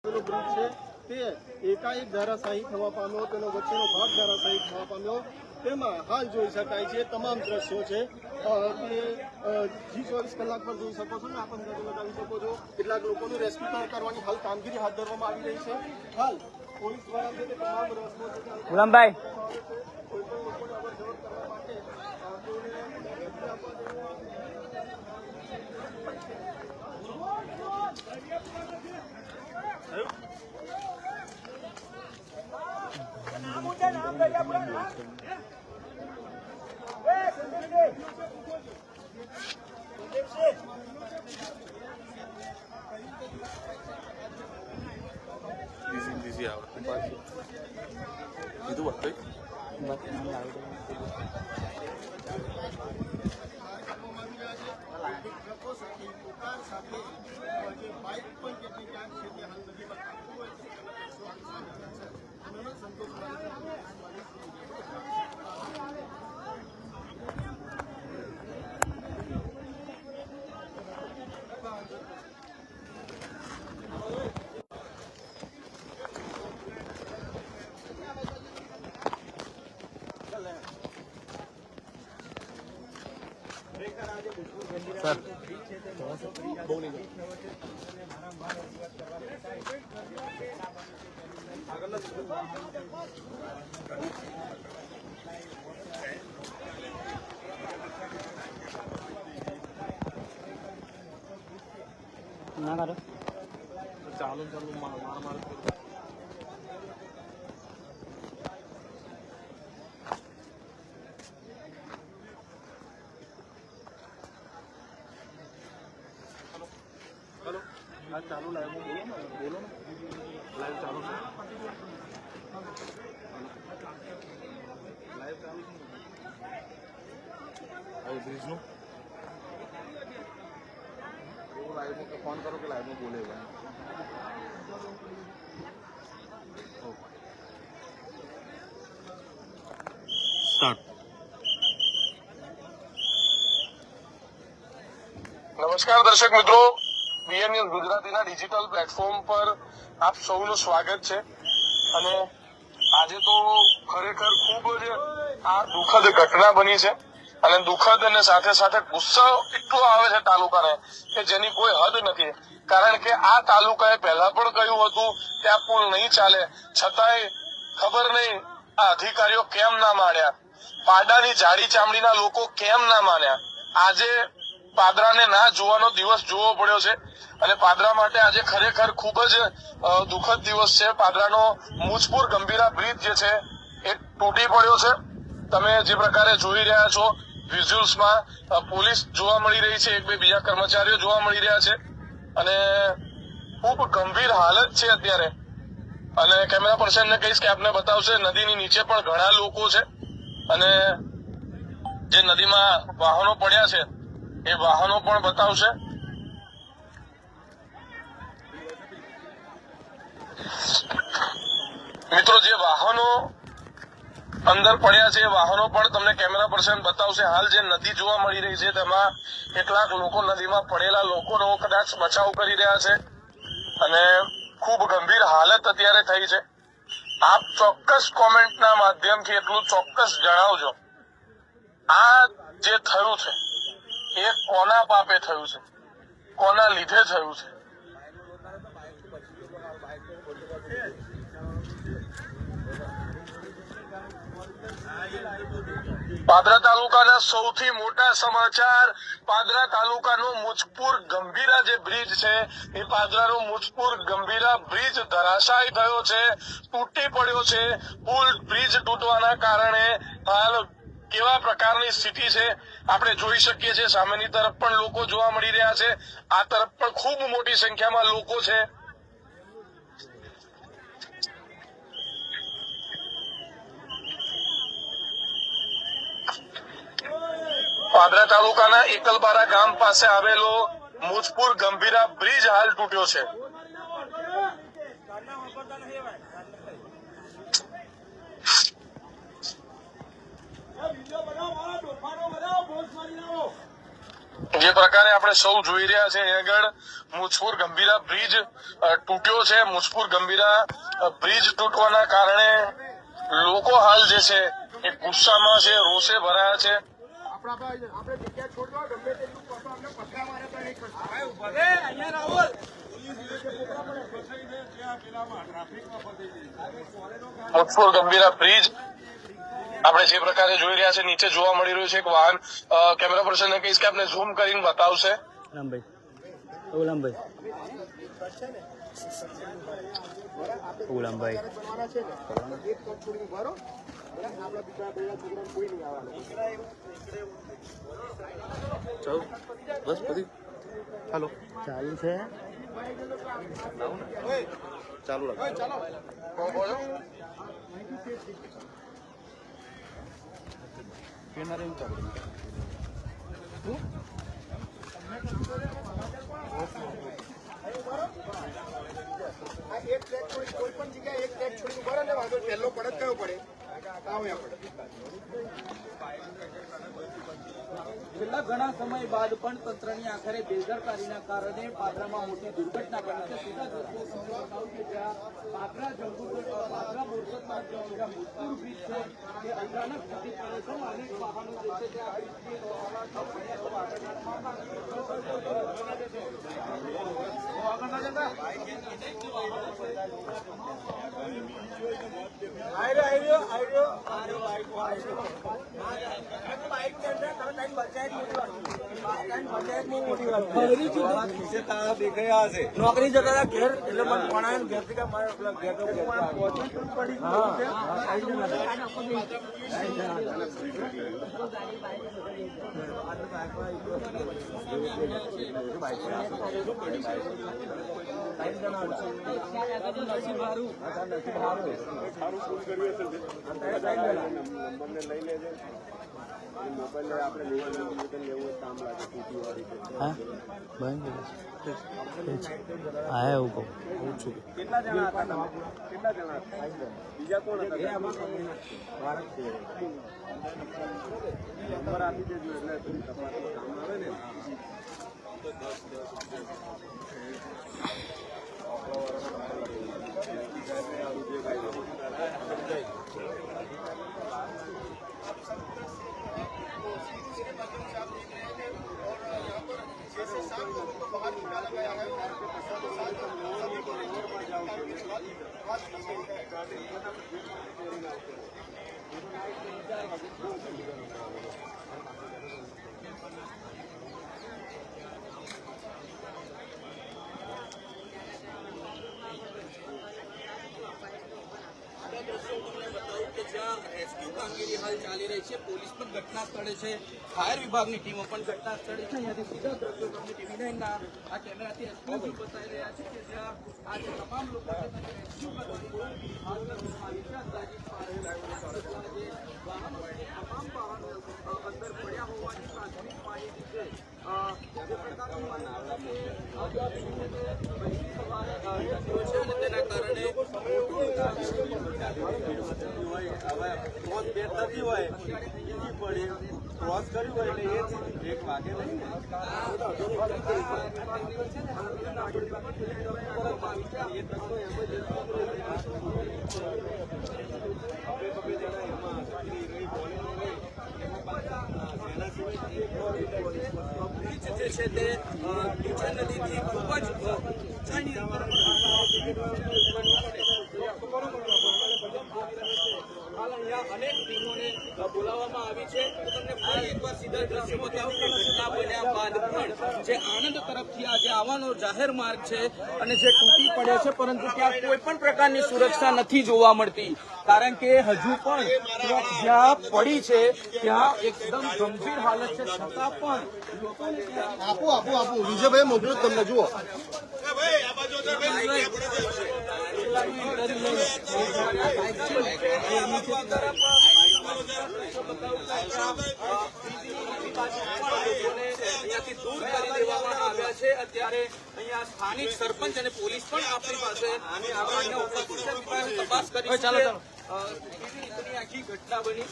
Bridge છે તે એકાએક ધરાશાયી થવા પામ્યો, તેનો વચ્ચેનો ભાગ ધરાશાયી થવા પામ્યો. તેમાં હાલ જોઈ શકાય છે તમામ દ્રશ્યો છે તે G24 કલાક પર જોઈ શકો છો ને આપ અંદાજો લગાવી શકો છો. કેટલાક લોકોનું રેસ્ક્યુ કરવાની હાલ કામગીરી હાથ ધરવામાં આવી રહી છે. હાલ પોલીસ દ્વારા છે તે તમામ રસ્તો ગુલામભાઈ કોઈ પણ લોકોને અવર જવર કરવા માટે itu waktu सर ना करो चालू चालू मार मार हेलो आज चालू लाइव में बोलो ना लाइव चालू है लाइव चालू है अरे ब्रिज नो लाइव में फोन करो कि लाइव में बोलेगा स्टार्ट નમસ્કાર દર્શક મિત્રો, બીએન ન્યૂઝ ગુજરાતીના ડિજિટલ પ્લેટફોર્મ પર આપ સૌનું સ્વાગત છે. અને આજે તો ખરેખર ખૂબ જ આ દુઃખદ ઘટના બની છે અને દુઃખદ અને સાથે સાથે ગુસ્સો એટલો આવે છે તાલુકાને કે જેની કોઈ હદ નથી. કારણ કે આ તાલુકાએ પહેલા પણ કહ્યું હતું કે આ પુલ નહીં ચાલે, છતાંય ખબર નહીં આ અધિકારીઓ કેમ ના માન્યા, પાડાની જાડી ચામડીના લોકો કેમ ના માન્યા. આજે પાદરાને ના જોવાનો દિવસ જોવો પડ્યો છે અને પાદરા માટે આજે ખરેખર ખૂબ જ દુઃખદ દિવસ છે. પાદરાનો મુજપુર ગંભીરા બ્રિજ જે છે એ તૂટી પડ્યો છે. તમે જે પ્રકારે જોઈ રહ્યા છો વિઝ્યુઅલ્સમાં પોલીસ જોવા મળી રહી છે, એક બે બીજા કર્મચારીઓ જોવા મળી રહ્યા છે અને ખૂબ ગંભીર હાલત છે અત્યારે. અને કેમેરા પર્સનને કહીશ કે આપને બતાવશે નદીની નીચે પણ ઘણા લોકો છે અને જે નદીમાં વાહનો પડ્યા છે એ વાહનો પણ બતાવશે. મિત્રો, જે વાહનો અંદર પડ્યા છે એ વાહનો પણ તમને કેમેરા પર્સન બતાવશે. હાલ જે નદી જોવા મળી રહી છે તેમાં કેટલાક લોકો નદીમાં પડેલા લોકોનો કદાચ બચાવ કરી રહ્યા છે અને ખૂબ ગંભીર હાલત અત્યારે થઈ છે. આપ ચોક્કસ કોમેન્ટના માધ્યમથી એટલું ચોક્કસ જણાવજો, આ જે થયું છે એ કોના પાપે થયું છે, કોના લીધે થયું છે. પાદરા તાલુકાના સૌથી મોટા સમાચાર, પાદરા તાલુકાનો મુજપુર ગંભીરા જે બ્રિજ છે એ પાદરાનો મુજપુર ગંભીરા બ્રિજ ધરાશાયી થયો છે, તૂટી પડ્યો છે. પુલ બ્રિજ તૂટવાના કારણે હાલ કેવા પ્રકારની સ્થિતિ છે આપણે જોઈ શકીએ છીએ. સામેની તરફ પણ લોકો જોવા મળી રહ્યા છે, આ તરફ પણ ખૂબ મોટી સંખ્યામાં લોકો છે. પાદરા તાલુકાના એકલબારા ગામ પાસે આવેલો મુજપુર ગંભીરા બ્રિજ હાલ તૂટ્યો છે. જે પ્રકારે આપણે સૌ જોઈ રહ્યા છે અહીં આગળ મુજપુર ગંભીરા બ્રિજ તૂટ્યો છે. મુજપુર ગંભીરા બ્રિજ તૂટવાના કારણે લોકો હાલ જે છે એ ગુસ્સામાં છે, રોષે ભરાયા છે. મુજપુર ગંભીરા બ્રિજ આપણે જે પ્રકારે જોઈ રહ્યા છે નીચે જોવા મળી રહ્યું છે એક વાહન. કેમેરા પર્સનને કહીશ કે આપણે ઝૂમ કરીને બતાવશે. ઉલમભાઈ બસ પછી હાલો ચાલુ છે. ચાલુ રાખ. એક ટ્રેક છોડી કોઈ પણ જગ્યાએ એક ટ્રેક છોડી ઉભા રહે ને વાંધો પહેલો પડત કયો પડે છેલ્લા ઘણા સમય બાદ પણ તંત્રની આખરે બેદરકારીના કારણે પાદરામાં મોટી દુર્ઘટના બની છે. સીધા દર્શકો બતાવું કે જ્યાં પાદરા પાદરા બોરસદમાં જ્યાં મુજપુર બ્રિજ છે તે અચાનક તૂટી પડે છે. અનેક વાહનો જે છે તે આ બ્રિજની નોકરી જતા ઘેર એટલે મને ભણાય ઘેર થી હા એવું કહું કેટલા જણા હતા? કેટલા જણા બીજા કોણ હતા? નંબર આપી દેજો એટલે તપાસ કામ આવે ને. રેસ્ક્યુ કામગીરી હાલ ચાલી રહી છે. પોલીસ પણ ઘટના સ્થળે છે, ફાયર વિભાગની ટીમો પણ ઘટના સ્થળે છે. અહીંયાથી સીધા દ્રશ્યો તમને ટીવી9ના આ કેમેરાથી એક્સક્લુઝિવ બતાવી રહ્યા છે કે જ્યાં આ જે તમામ લોકો છે તેને રેસ્ક્યુ કરવાની હાલ કરવામાં આવી છે. અંદાજિત જે વાહનો છે તમામ વાહનો અંદર પડ્યા હોવાની પ્રાથમિક માહિતી છે. જે પ્રકારની માહિતી છે અને તેના કારણે ક્રોસ કર્યું હોય એટલે એ બ્રેક વાગે નહીં ને. જે છે તે નીચે નદીથી ખૂબ જ ઊંચાઈની અંદર હાલ અહીંયા અનેક ટીમોને બોલાવવામાં આવી છે. તમને ફરી એકવાર સીધા દ્રશ્યો બતાવું કે ઘટના બન્યા બાદ પણ જે આણંદ તરફથી આજે આવવાનો જાહેર માર્ગ છે અને જે તૂટી પડ્યો છે, પરંતુ ત્યાં કોઈ પણ પ્રકારની સુરક્ષા નથી જોવા મળતી. કારણ કે હજુ પણ જ્યાં પડી છે ત્યાં એકદમ ગંભીર હાલત છે, છતાં પણ આપો વિજયભાઈ મોકલું તમને જુઓ. અહીંયાથી દૂર કરી દેવામાં આવ્યા છે. અત્યારે અહીંયા સ્થાનિક સરપંચ અને પોલીસ પણ આપણી પાસે તપાસ કરી છે. કેવી રીતની આખી ઘટના બની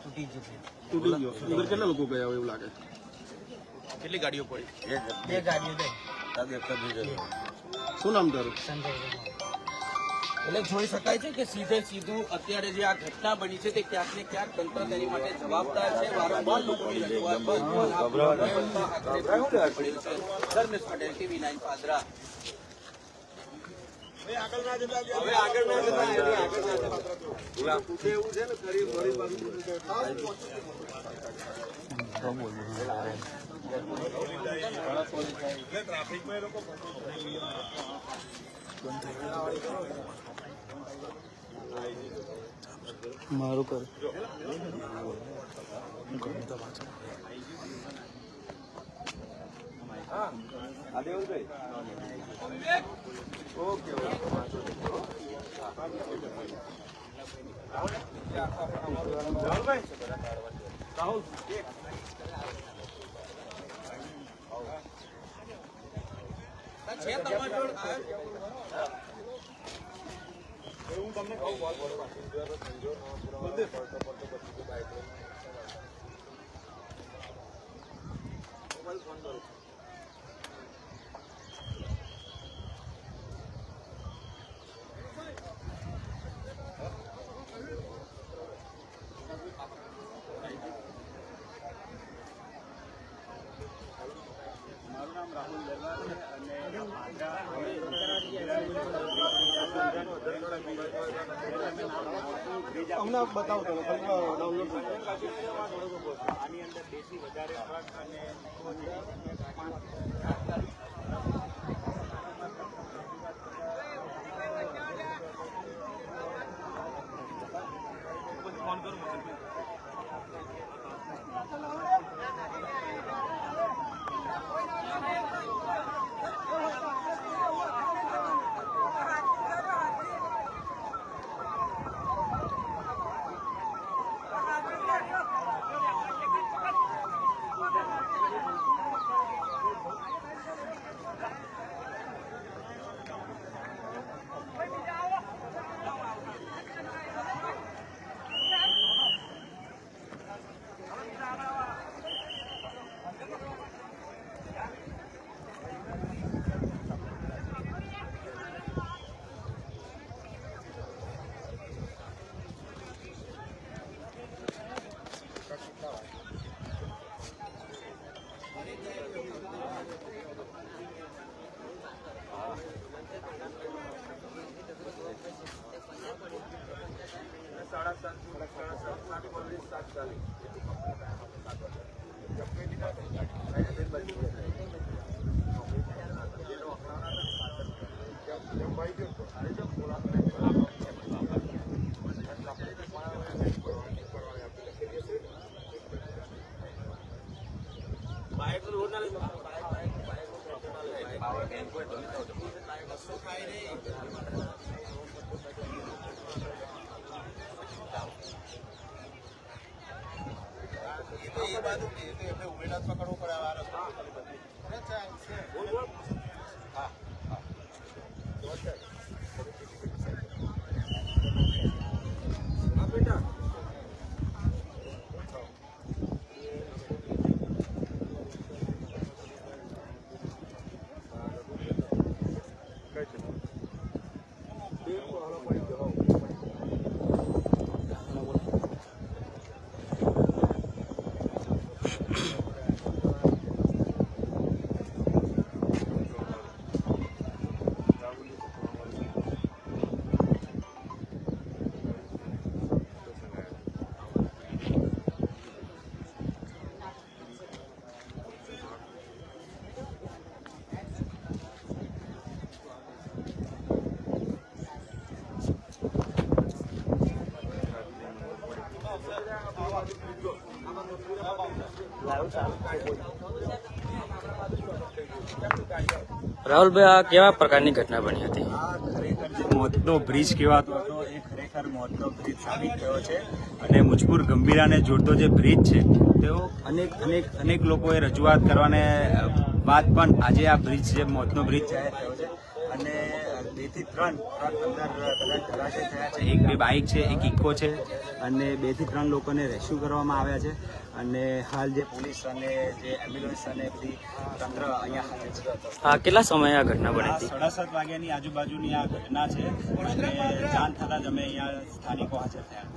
તૂટી ગયું. તૂટી ગયો. અંદર કેટલા લોકો ગયા હોય એવું લાગે? કેટલી ગાડીઓ પડી? બે ગાડીઓ ગઈ. શું નામ તારું? એટલે જોઈ શકાય છે કે સીધે સીધું અત્યારે જે આ ઘટના બની છે તે ક્યાંક ને ક્યાંક તંત્ર તેની માટે જવાબદાર છે. વારંવાર લોકોની રજૂઆત બાદ પણ આ પ્રકરણમાં આખરે પડેલ છે. ધર્મેશ પટેલ, TV9 પાદરા. મારું કર. છે તમારી જોડે? અમને બતાવો તમે ડાઉનલોડ રાહુલભાઈ, આ કેવા પ્રકારની ઘટના બની હતી? આ ખરેખર જે મોતનો બ્રિજ કહેવાતો હતો એ ખરેખર મોતનો બ્રિજ સાબિત થયો છે. અને મુજપુર ગંભીરાને જોડતો જે બ્રિજ છે તેઓ અનેક લોકોએ રજૂઆત કરવાને બાદ પણ આજે આ બ્રિજ જે મોતનો બ્રિજ જાહેર થયો છે. અને 2 થી 3 ટ્રક અંદર કદાચ ધરાશય થયા છે. 1-2 બાઇક છે, એક ઇકો છે અને 2 થી 3 લોકોને રેસ્ક્યુ કરવામાં આવ્યા છે. અને હાલ જે પોલીસ અને જે એમ્બ્યુલન્સ અને બધી તંત્ર અહીંયા હાજર છે. હા, કેટલા સમયે આ ઘટના બની આ હતી? 7:30 વાગ્યાની આજુબાજુની આ ઘટના છે અને જાણ થતાં જ અમે અહીંયા સ્થાનિકો હાજર થયા.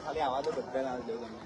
ખાલી આવા તો બધા ના દઉં તમને.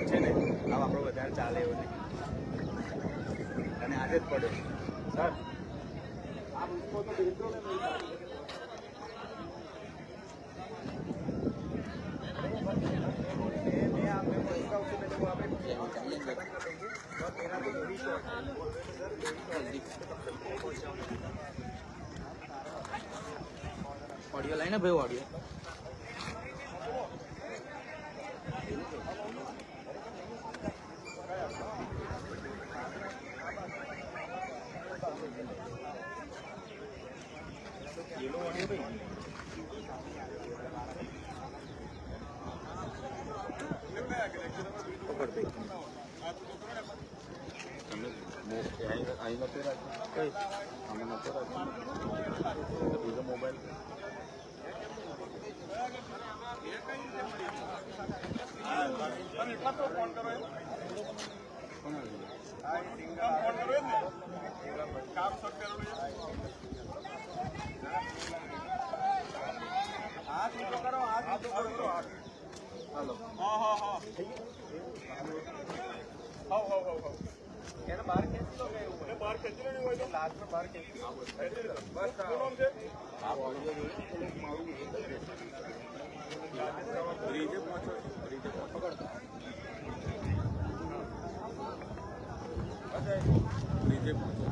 છે ને આમ આપણો વધારે ચાલે એવું નહીં અને આજે જ પડ્યો સર. ઓડિયો લાઈને ભાઈ ઓડિયો મોબાઈલ બહાર ખેંચી લો હોય તો લાસ્ટ બહાર ખેંચી લો બસ બ્રિજે પહોંચો બ્રિજે પહોંચો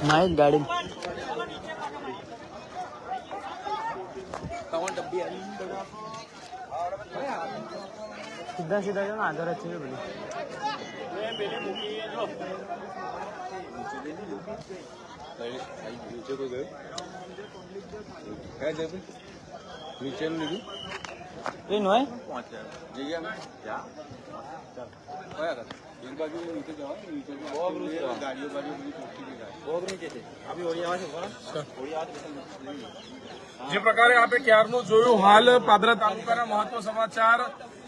માઇક ગાડી ત્રણ ડબ્બી આવી સીધા સીધા જો ને આધાર જ છે બધી. એ નોય જે પ્રકારે આપણે ક્યારનું જોયું, હાલ પાદરા તાલુકાના મહત્વ સમાચાર.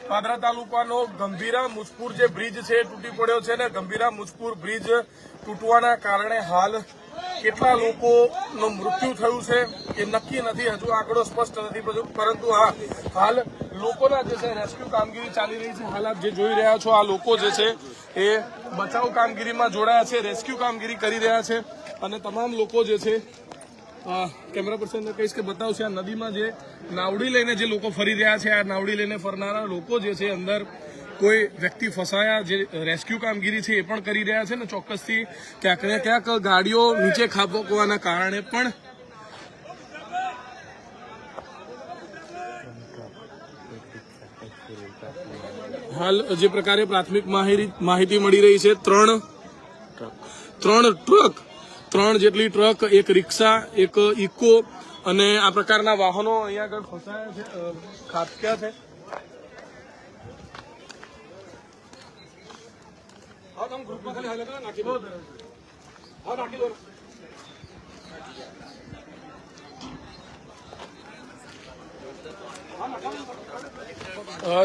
પાદરા તાલુકાનો ગંભીરા મુજપુર જે બ્રિજ છે એ તૂટી પડ્યો છે ને ગંભીરા મુજપુર બ્રિજ તૂટવાના કારણે હાલ કેટલા લોકોનું મૃત્યુ થયું છે એ નક્કી નથી, હજુ આંકડો સ્પષ્ટ નથી, પરંતુ હા હાલ લોકોના જે છે રેસ્ક્યુ કામગીરી ચાલી રહી છે. હાલ આપ જે જોઈ રહ્યા છો આ લોકો જે છે એ બચાવ કામગીરીમાં જોડાયા છે, રેસ્ક્યુ કામગીરી કરી રહ્યા છે અને તમામ લોકો જે છે કેમેરા પર્સનને કહીશ કે બતાવશે આ નદીમાં જે નાવડી લઈને જે લોકો ફરી રહ્યા છે, આ નાવડી લઈને ફરનારા લોકો જે છે અંદર કોઈ વ્યક્તિ ફસાયા જે રેસ્ક્યુ કામગીરી છે એ પણ કરી રહ્યા છે ને ચોક્કસથી ક્યાંક ને ક્યાંક ગાડીઓ નીચે ખાબકવાના કારણે પણ હાલ જે પ્રકારે પ્રાથમિક માહિતી મળી રહી છે, ત્રણ જેટલી ટ્રક, એક રિક્ષા, એક ઇકો અને આ પ્રકારના વાહનો અહીંયા આગળ ફસાયા છે, ખાબક્યા છે.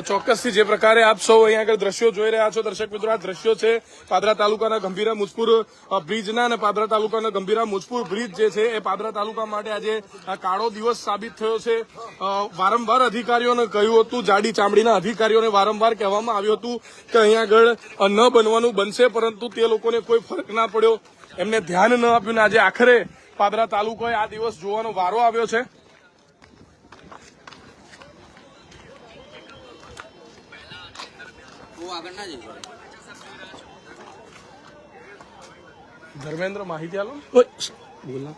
ચોક્કસથી જે પ્રકારે આપ સૌ અહીંયા આગળ દ્રશ્યો જોઈ રહ્યા છો દર્શક મિત્રો, આ દ્રશ્યો છે પાદરા તાલુકાના ગંભીરા મુજપુર બ્રિજના અને પાદરા તાલુકાના ગંભીરા મુજપુર બ્રિજ જે છે એ પાદરા તાલુકા માટે આજે કાળો દિવસ સાબિત થયો છે. વારંવાર અધિકારીઓને કહ્યું હતું, જાડી ચામડીના અધિકારીઓને વારંવાર કહેવામાં આવ્યું હતું કે અહીંયા આગળ ન બનવાનું બનશે, પરંતુ તે લોકોને કોઈ ફરક ના પડ્યો, એમને ધ્યાન ન આપ્યું ને આજે આખરે પાદરા તાલુકાએ આ દિવસ જોવાનો વારો આવ્યો છે. ધર્મેન્દ્ર માહિતી આલો બોલના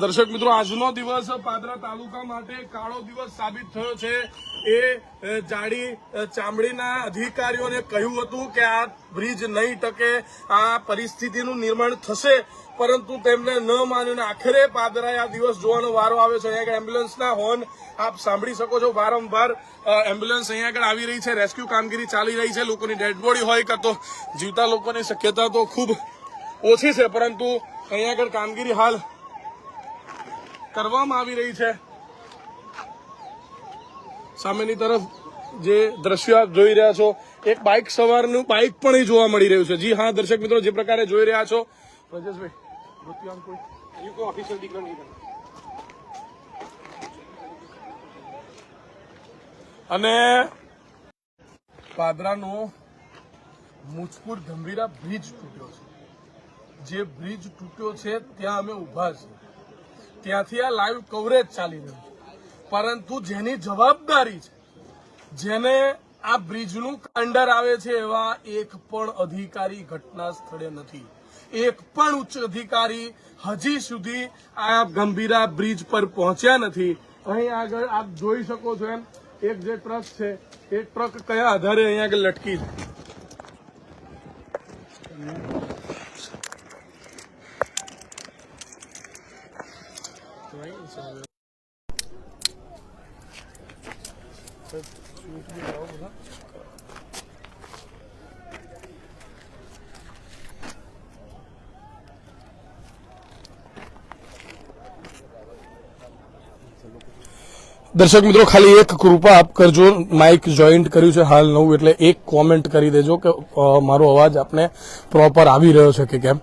દર્શક મિત્રો, આજનો દિવસ પાદરા તાલુકા માટે કાળો દિવસ સાબિત થયો છે. એ જાડી ચામડીના અધિકારીઓને કહ્યું હતું કે આ બ્રિજ નહીં ટકે, આ પરિસ્થિતિનું નિર્માણ થશે, પરંતુ તેમને ન માન્યું. આખરે પાદરાએ આ દિવસ જોવાનો વારો આવ્યો છે. અહીંયા આગળ એમ્બ્યુલન્સના હોર્ન આપ સાંભળી શકો છો, વારંવાર એમ્બ્યુલન્સ અહીંયા આગળ આવી રહી છે, રેસ્ક્યુ કામગીરી ચાલી રહી છે. લોકોની ડેડ બોડી હોય કે તો જીવતા લોકોની શક્યતા તો ખૂબ ઓછી છે, પરંતુ અહીંયા આગળ કામગીરી હાલ કરવામાં આવી રહી છે. સામેની તરફ જે દ્રશ્યો આપ જોઈ રહ્યા છો, એક બાઇક સવારનું બાઇક પણ અહીં જોવા મળી રહ્યું છે. જી હા દર્શક મિત્રો, જે પ્રકારે જોઈ રહ્યા છો, અને પાદરાનો મુજપુર ગંભીરા બ્રિજ તૂટ્યો છે. જે બ્રિજ તૂટ્યો છે ત્યાં અમે ઉભા છીએ, ત્યાંથી આ લાઈવ કવરેજ ચાલી રહ્યું છે, પરંતુ જેની જવાબદારી છે, જેને આ બ્રિજનું અંડર આવે છે, એવા એક પણ અધિકારી ઘટના સ્થળે નથી. એક પણ ઉચ્ચ અધિકારી હજી સુધી આ ગંભીરા બ્રિજ પર પહોંચ્યા નથી. અહીં આગળ આપ જોઈ શકો છો એમ એક જે ટ્રક છે એ ટ્રક કયા આધારે અહીં આગળ લટકી છે. દર્શક મિત્રો, ખાલી એક કૃપા આપ કરજો, માઇક જોઈન્ટ કર્યું છે હાલ નવું, એટલે એક કોમેન્ટ કરી દેજો કે મારો અવાજ આપને પ્રોપર આવી રહ્યો છે કે કેમ.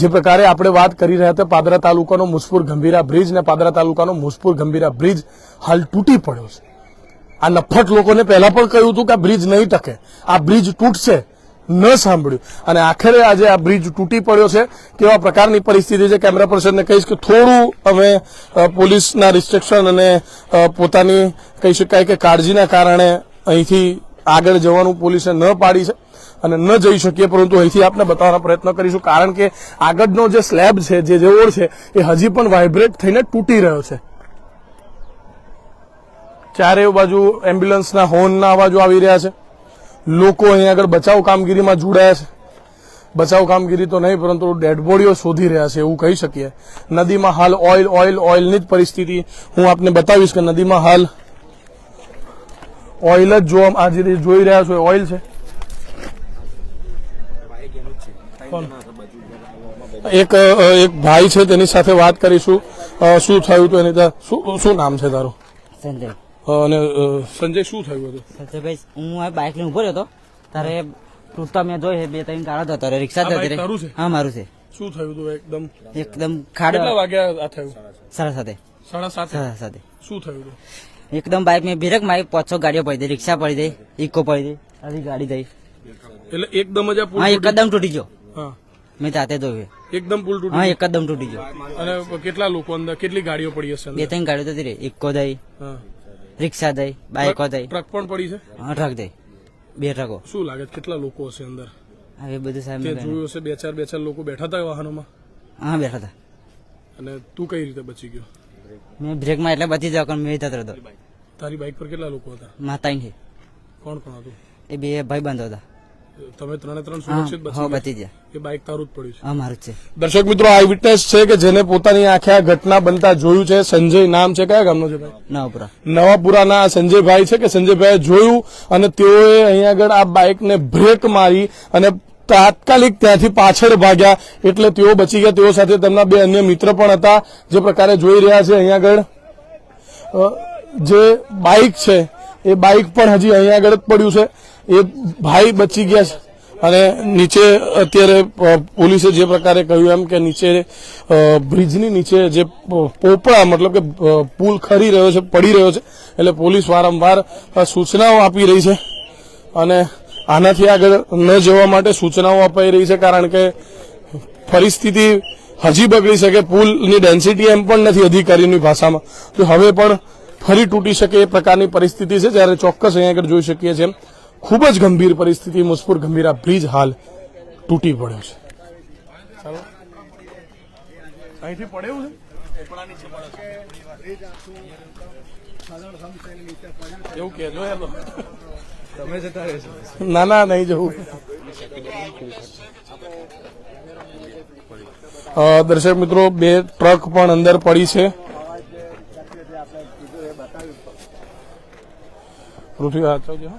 જે પ્રકારે આપણે વાત કરી રહ્યા હતા, પાદરા તાલુકાનો મુજપુર ગંભીરા બ્રિજ ને પાદરા તાલુકાનો મુજપુર ગંભીરા બ્રિજ હાલ તૂટી પડ્યો છે. આ નફટ લોકોને પહેલા પણ કહ્યું હતું કે આ બ્રિજ નહીં ટકે, આ બ્રિજ તૂટશે, ન સાંભળ્યું અને આખરે આજે આ બ્રિજ તૂટી પડ્યો છે. કેવા પ્રકારની પરિસ્થિતિ છે, કેમેરા પર્સનને કહીશ કે થોડું અમે પોલીસના રિસ્ટ્રિક્શન અને પોતાની કહી શકાય કે કાળજીના કારણે અહીંથી આગળ જવાનું પોલીસે ન પાડી છે. અને ન જઈ શકીએ, પરંતુ અહીંથી આપને બતાવવાનો પ્રયત્ન કરીશું, કારણ કે આગળનો જે સ્લેબ છે, જે રોડ છે, એ હજી પણ વાઇબ્રેટ થઈને તૂટી રહ્યો છે. ચારે બાજુ એમ્બ્યુલન્સના હોર્નના અવાજો આવી રહ્યા છે. લોકો અહીં આગળ બચાવ કામગીરીમાં જોડાયા છે. બચાવ કામગીરી તો નહીં, પરંતુ ડેડ બોડીઓ શોધી રહ્યા છે એવું કહી શકીએ. નદીમાં હાલ ઓઇલની જ પરિસ્થિતિ હું આપને બતાવીશ કે નદીમાં હાલ ઓઇલ જ જોવા, આ જે જોઈ રહ્યા છો ઓઇલ છે. એક ભાઈ છે, તેની સાથે વાત કરીશું. શું થયું હતું એની શું નામ છે તારું? સંજય. અને સંજય, શું થયું હતું? સંજયભાઈ, હું આ બાઇક લઈને ઉભો રહ્યો હતો, તારે તૂટતા મેં જોઈ 2-3 કાળા હતા, રિક્ષા આ બાઇક તારું છે? હા, મારું છે. શું થયું હતું? એકદમ ખાડા. કેટલા વાગ્યા આ થયું? 7:30. 7:30. શું થયું હતું? એકદમ બાઇક મેં બ્રેક મારી, 5-6 ગાડીઓ પડી ગઈ, રિક્ષા પડી ગઈ, ઇકો પડી ગઈ, આધી ગાડી ગઈ. એટલે એકદમ જ આ પુલ હા, એકદમ તૂટી ગયો. હા, મેં જાતે જોયું. એકદમ પુલ તૂટી હા, એકદમ તૂટી ગયો. અને કેટલા લોકો અંદર, કેટલી ગાડીઓ પડી હશે અંદર? 2-3 ગાડીઓ જતી રહી, ઇકો દઈ, હા. રિક્ષા દઈ, બાઇકો દઈ, ટ્રક પણ પડી છે? હા, ટ્રક દઈ, 2 ટ્રકો. શું લાગે છે કેટલા લોકો હશે અંદર? હવે બધું સાહેબ તે મેં કહ્યું. જોયું હશે બે ચાર લોકો બેઠા હતા વાહનોમાં. હા, બેઠા હતા. અને તું કઈ રીતે બચી ગયો? મેં બ્રેકમાં એટલે બચી જાવ, પણ મેં જતો હતો. તારી બાઇક પર કેટલા લોકો હતા? માતા છે, કોણ કોણ હતું? એ 2 ભાઈ બંધો હતા. તમે 3 સુરક્ષિત હા, બચી હા, ગયા? બચી ગયા. એ બાઇક તારું જ પડ્યું છે? હા, મારું જ છે. દર્શક મિત્રો, આઈ વિટનેસ છે કે જેને પોતાની આંખે આ ઘટના બનતા જોયું છે. સંજય નામ છે. કયા ગામનો છે ભાઈ? નવપુરા. નવાપુરાના સંજયભાઈ છે કે સંજયભાઈએ જોયું અને તેઓએ અહીં આગળ આ બાઇકને બ્રેક મારી અને તાત્કાલિક ત્યાંથી પાછળ ભાગ્યા, એટલે તેઓ બચી ગયા. તેઓ સાથે તેમના 2 અન્ય મિત્ર પણ હતા. જે પ્રકારે જોઈ રહ્યા છે અહીં આગળ જે બાઇક છે, એ બાઇક પણ હજી અહીં આગળ જ પડ્યું છે. એ ભાઈ બચી ગયા છે. અને નીચે અત્યારે પોલીસે જે પ્રકારે કહ્યું એમ કે નીચે બ્રિજની નીચે જે પોપડા, મતલબ કે પુલ ખરી રહ્યો છે, પડી રહ્યો છે, એટલે પોલીસ વારંવાર સૂચનાઓ આપી રહી છે અને આનાથી આગળ ન જવા માટે સૂચનાઓ અપાઈ રહી છે, કારણ કે પરિસ્થિતિ હજી બગડી શકે. પુલની ડેન્સિટી એમ પણ નથી અધિકારીની ભાષામાં, તો હવે પણ ફરી તૂટી શકે એ પ્રકારની પરિસ્થિતિ છે. જ્યારે ચોક્કસ અહીંયા આગળ જોઈ શકીએ છીએ ખૂબ જ ગંભીર પરિસ્થિતિ. મુજપુર ગંભીરા બ્રિજ હાલ તૂટી પડ્યો છે. અહીંથી પડ્યું છે, એવું કેજો. તમે જતા રહેશો? ના, નહીં જવું. દર્શક મિત્રો, 2 ટ્રક પણ અંદર પડી છે. પૃથ્વી હાચવજો.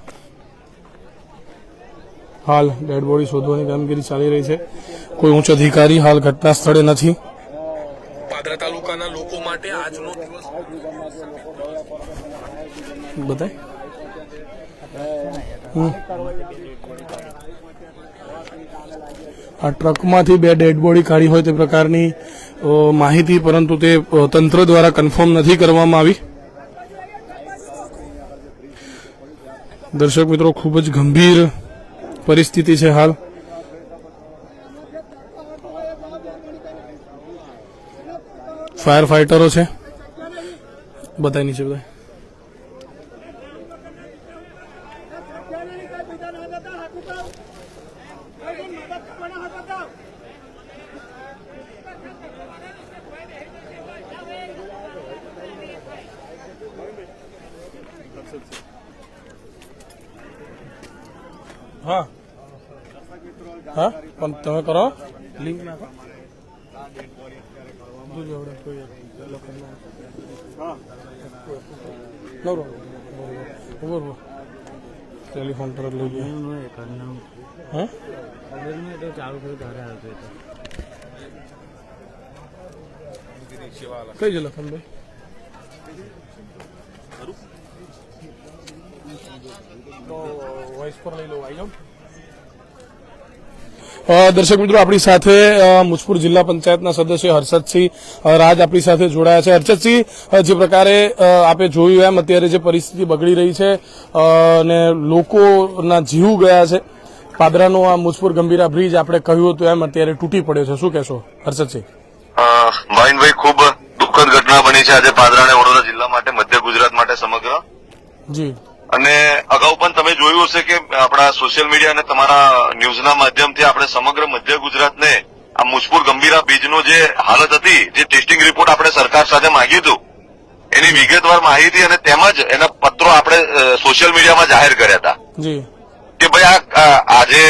હાલ ડેડ બોડી શોધવાની કામગીરી ચાલી રહી છે. કોઈ ઉચ્ચ અધિકારી હાલ ઘટના સ્થળે નથી. પાદરા તાલુકાના લોકો માટે આજનો દિવસ બતાય. આ ટ્રકમાંથી 2 ડેડ બોડી કાઢી હોય તે પ્રકારની માહિતી, પરંતુ તે તંત્ર દ્વારા કન્ફર્મ નથી કરવામાં આવી. દર્શક મિત્રો, ખૂબ જ ગંભીર પરિસ્થિતિ છે હાલ. ફાયર ફાઈટરો છે, બધાય નીચે બધા. હા હા, પણ તમે કરો લિંક નાખો. ટેલિફોન પર લઈ ગયા. હા, કઈ છે લખનભાઈ? વોઇસ પર લઈ લો, આવી જાઓ. દર્શક મિત્રો, આપણી સાથે મુજપુર જિલ્લા પંચાયતના સદસ્ય હર્ષદસિંહ રાજ આપણી સાથે જોડાયા છે. હર્ષદસિંહ, જે પ્રકારે આપે જોયું એમ અત્યારે જે પરિસ્થિતિ બગડી રહી છે અને લોકોના જીવ ગયા છે, પાદરાનો આ મુજપુર ગંભીરા બ્રિજ આપણે કહ્યું હતું એમ અત્યારે તૂટી પડ્યો છે, શું કહેશો હર્ષદસિંહ? ભાવિનભાઈ, ખૂબ દુઃખદ ઘટના બની છે આજે પાદરા અને વડોદરા જિલ્લા માટે, મધ્ય ગુજરાત માટે સમગ્ર. જી. અને અગાઉ પણ તમે જોયું હશે કે આપણા સોશિયલ મીડિયા અને તમારા ન્યૂઝના માધ્યમથી આપણે સમગ્ર મધ્ય ગુજરાતને આ મુજપુર ગંભીરા બ્રિજનો જે હાલત હતી, જે ટેસ્ટિંગ રિપોર્ટ આપણે સરકાર સાથે માંગ્યું હતું, એની વિગતવાર માહિતી અને તેમજ એના પત્રો આપણે સોશિયલ મીડિયામાં જાહેર કર્યા હતા જી કે ભાઈ આ જે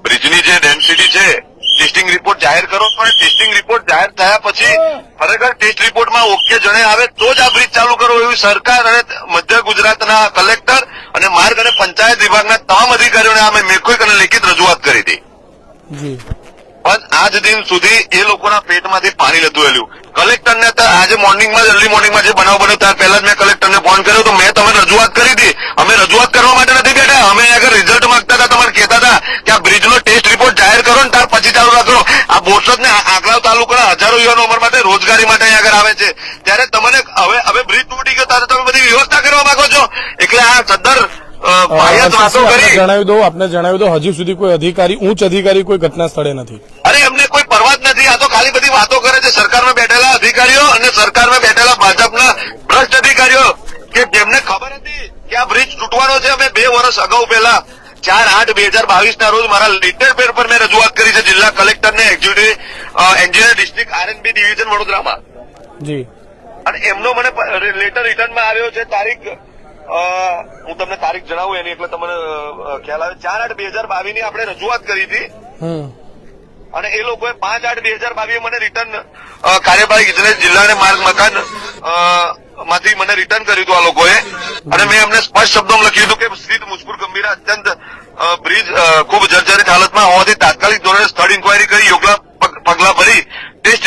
બ્રિજની જે ડેન્સિટી છે, ટેસ્ટિંગ રિપોર્ટ જાહેર કરો. પણ ટેસ્ટિંગ રિપોર્ટ જાહેર થયા પછી ખરેખર ટેસ્ટ રિપોર્ટમાં ઓકે જણે આવે તો જ આ બ્રિજ ચાલુ કરો એવી સરકાર અને મધ્ય ગુજરાતના કલેક્ટર અને માર્ગ અને પંચાયત વિભાગના તમામ અધિકારીઓને અમે મેકોઈક અને લિખિત રજૂઆત કરી હતી. જી પણ આજ દિન સુધી એ લોકોના પેટમાંથી પાણી નતું હેલ્યું. કલેક્ટરને આજે મોર્નિંગમાં અર્લી મોર્નિંગમાં જે બનાવ બન્યો ત્યાર પહેલા જ મેં કલેક્ટરને ફોન કર્યો તો મેં તમે રજૂઆત કરી હતી. અમે રજૂઆત કરવા માટે નથી બેઠા, અમે આગળ રિઝલ્ટ માંગતા હતા. તમારે કહેતા હતા કે આ બ્રિજનો ટેસ્ટ રિપોર્ટ જાહેર કરો ને ત્યાર પછી ચાલુ રાખો. આ બોરસદ ને આંકલાવ તાલુકાના હજારો યુવાનો અમારા માટે રોજગારી માટે અહીં આગળ આવે છે, ત્યારે તમને હવે બ્રિજ તૂટી ગયો ત્યારે તમે બધી વ્યવસ્થા કરવા માંગો છો. એટલે આ સદ્દર આપને જણાવી દો હજી સુધી કોઈ અધિકારી, ઉચ્ચ અધિકારી કોઈ ઘટના સ્થળે નથી. અરે એમને કોઈ પરવા જ નથી. આ તો ખાલી બધી વાતો કરે છે સરકારમાં બેઠેલા અધિકારીઓ અને સરકારમાં બેઠેલા ભાજપના ભ્રષ્ટ અધિકારીઓ કે જેમને ખબર હતી કે આ બ્રિજ તૂટવાનો છે. અમે 2 વર્ષ અગાઉ પહેલા 4/8/2022 ના રોજ મારા લેટર પેડ પર મેં રજૂઆત કરી છે જિલ્લા કલેક્ટરને, executive engineer district RNB division વડોદરામાં. જી અને એમનો મને લેટર રિટર્નમાં આવ્યો છે. તારીખ હું તમને તારીખ જણાવું એની, એટલે તમને ખ્યાલ આવે. 4/8/2022 ની આપણે રજૂઆત કરી હતી અને એ લોકોએ 5/8/2022 મને રિટર્ન કાર્યપાલક ઇજનેર જિલ્લા અને માર્ગ મકાન માંથી મને રિટર્ન કર્યું હતું આ લોકોએ. અને મેં એમને સ્પષ્ટ શબ્દોમાં લખ્યું હતું કે સ્થિત મુજપુર ગંભીરા અત્યંત બ્રિજ ખૂબ જર્જરિત હાલતમાં હોવાથી તાત્કાલિક ધોરણે સ્થળ ઇન્કવાયરી કરી યોગ્ય પગલા ભરી ટેસ્ટ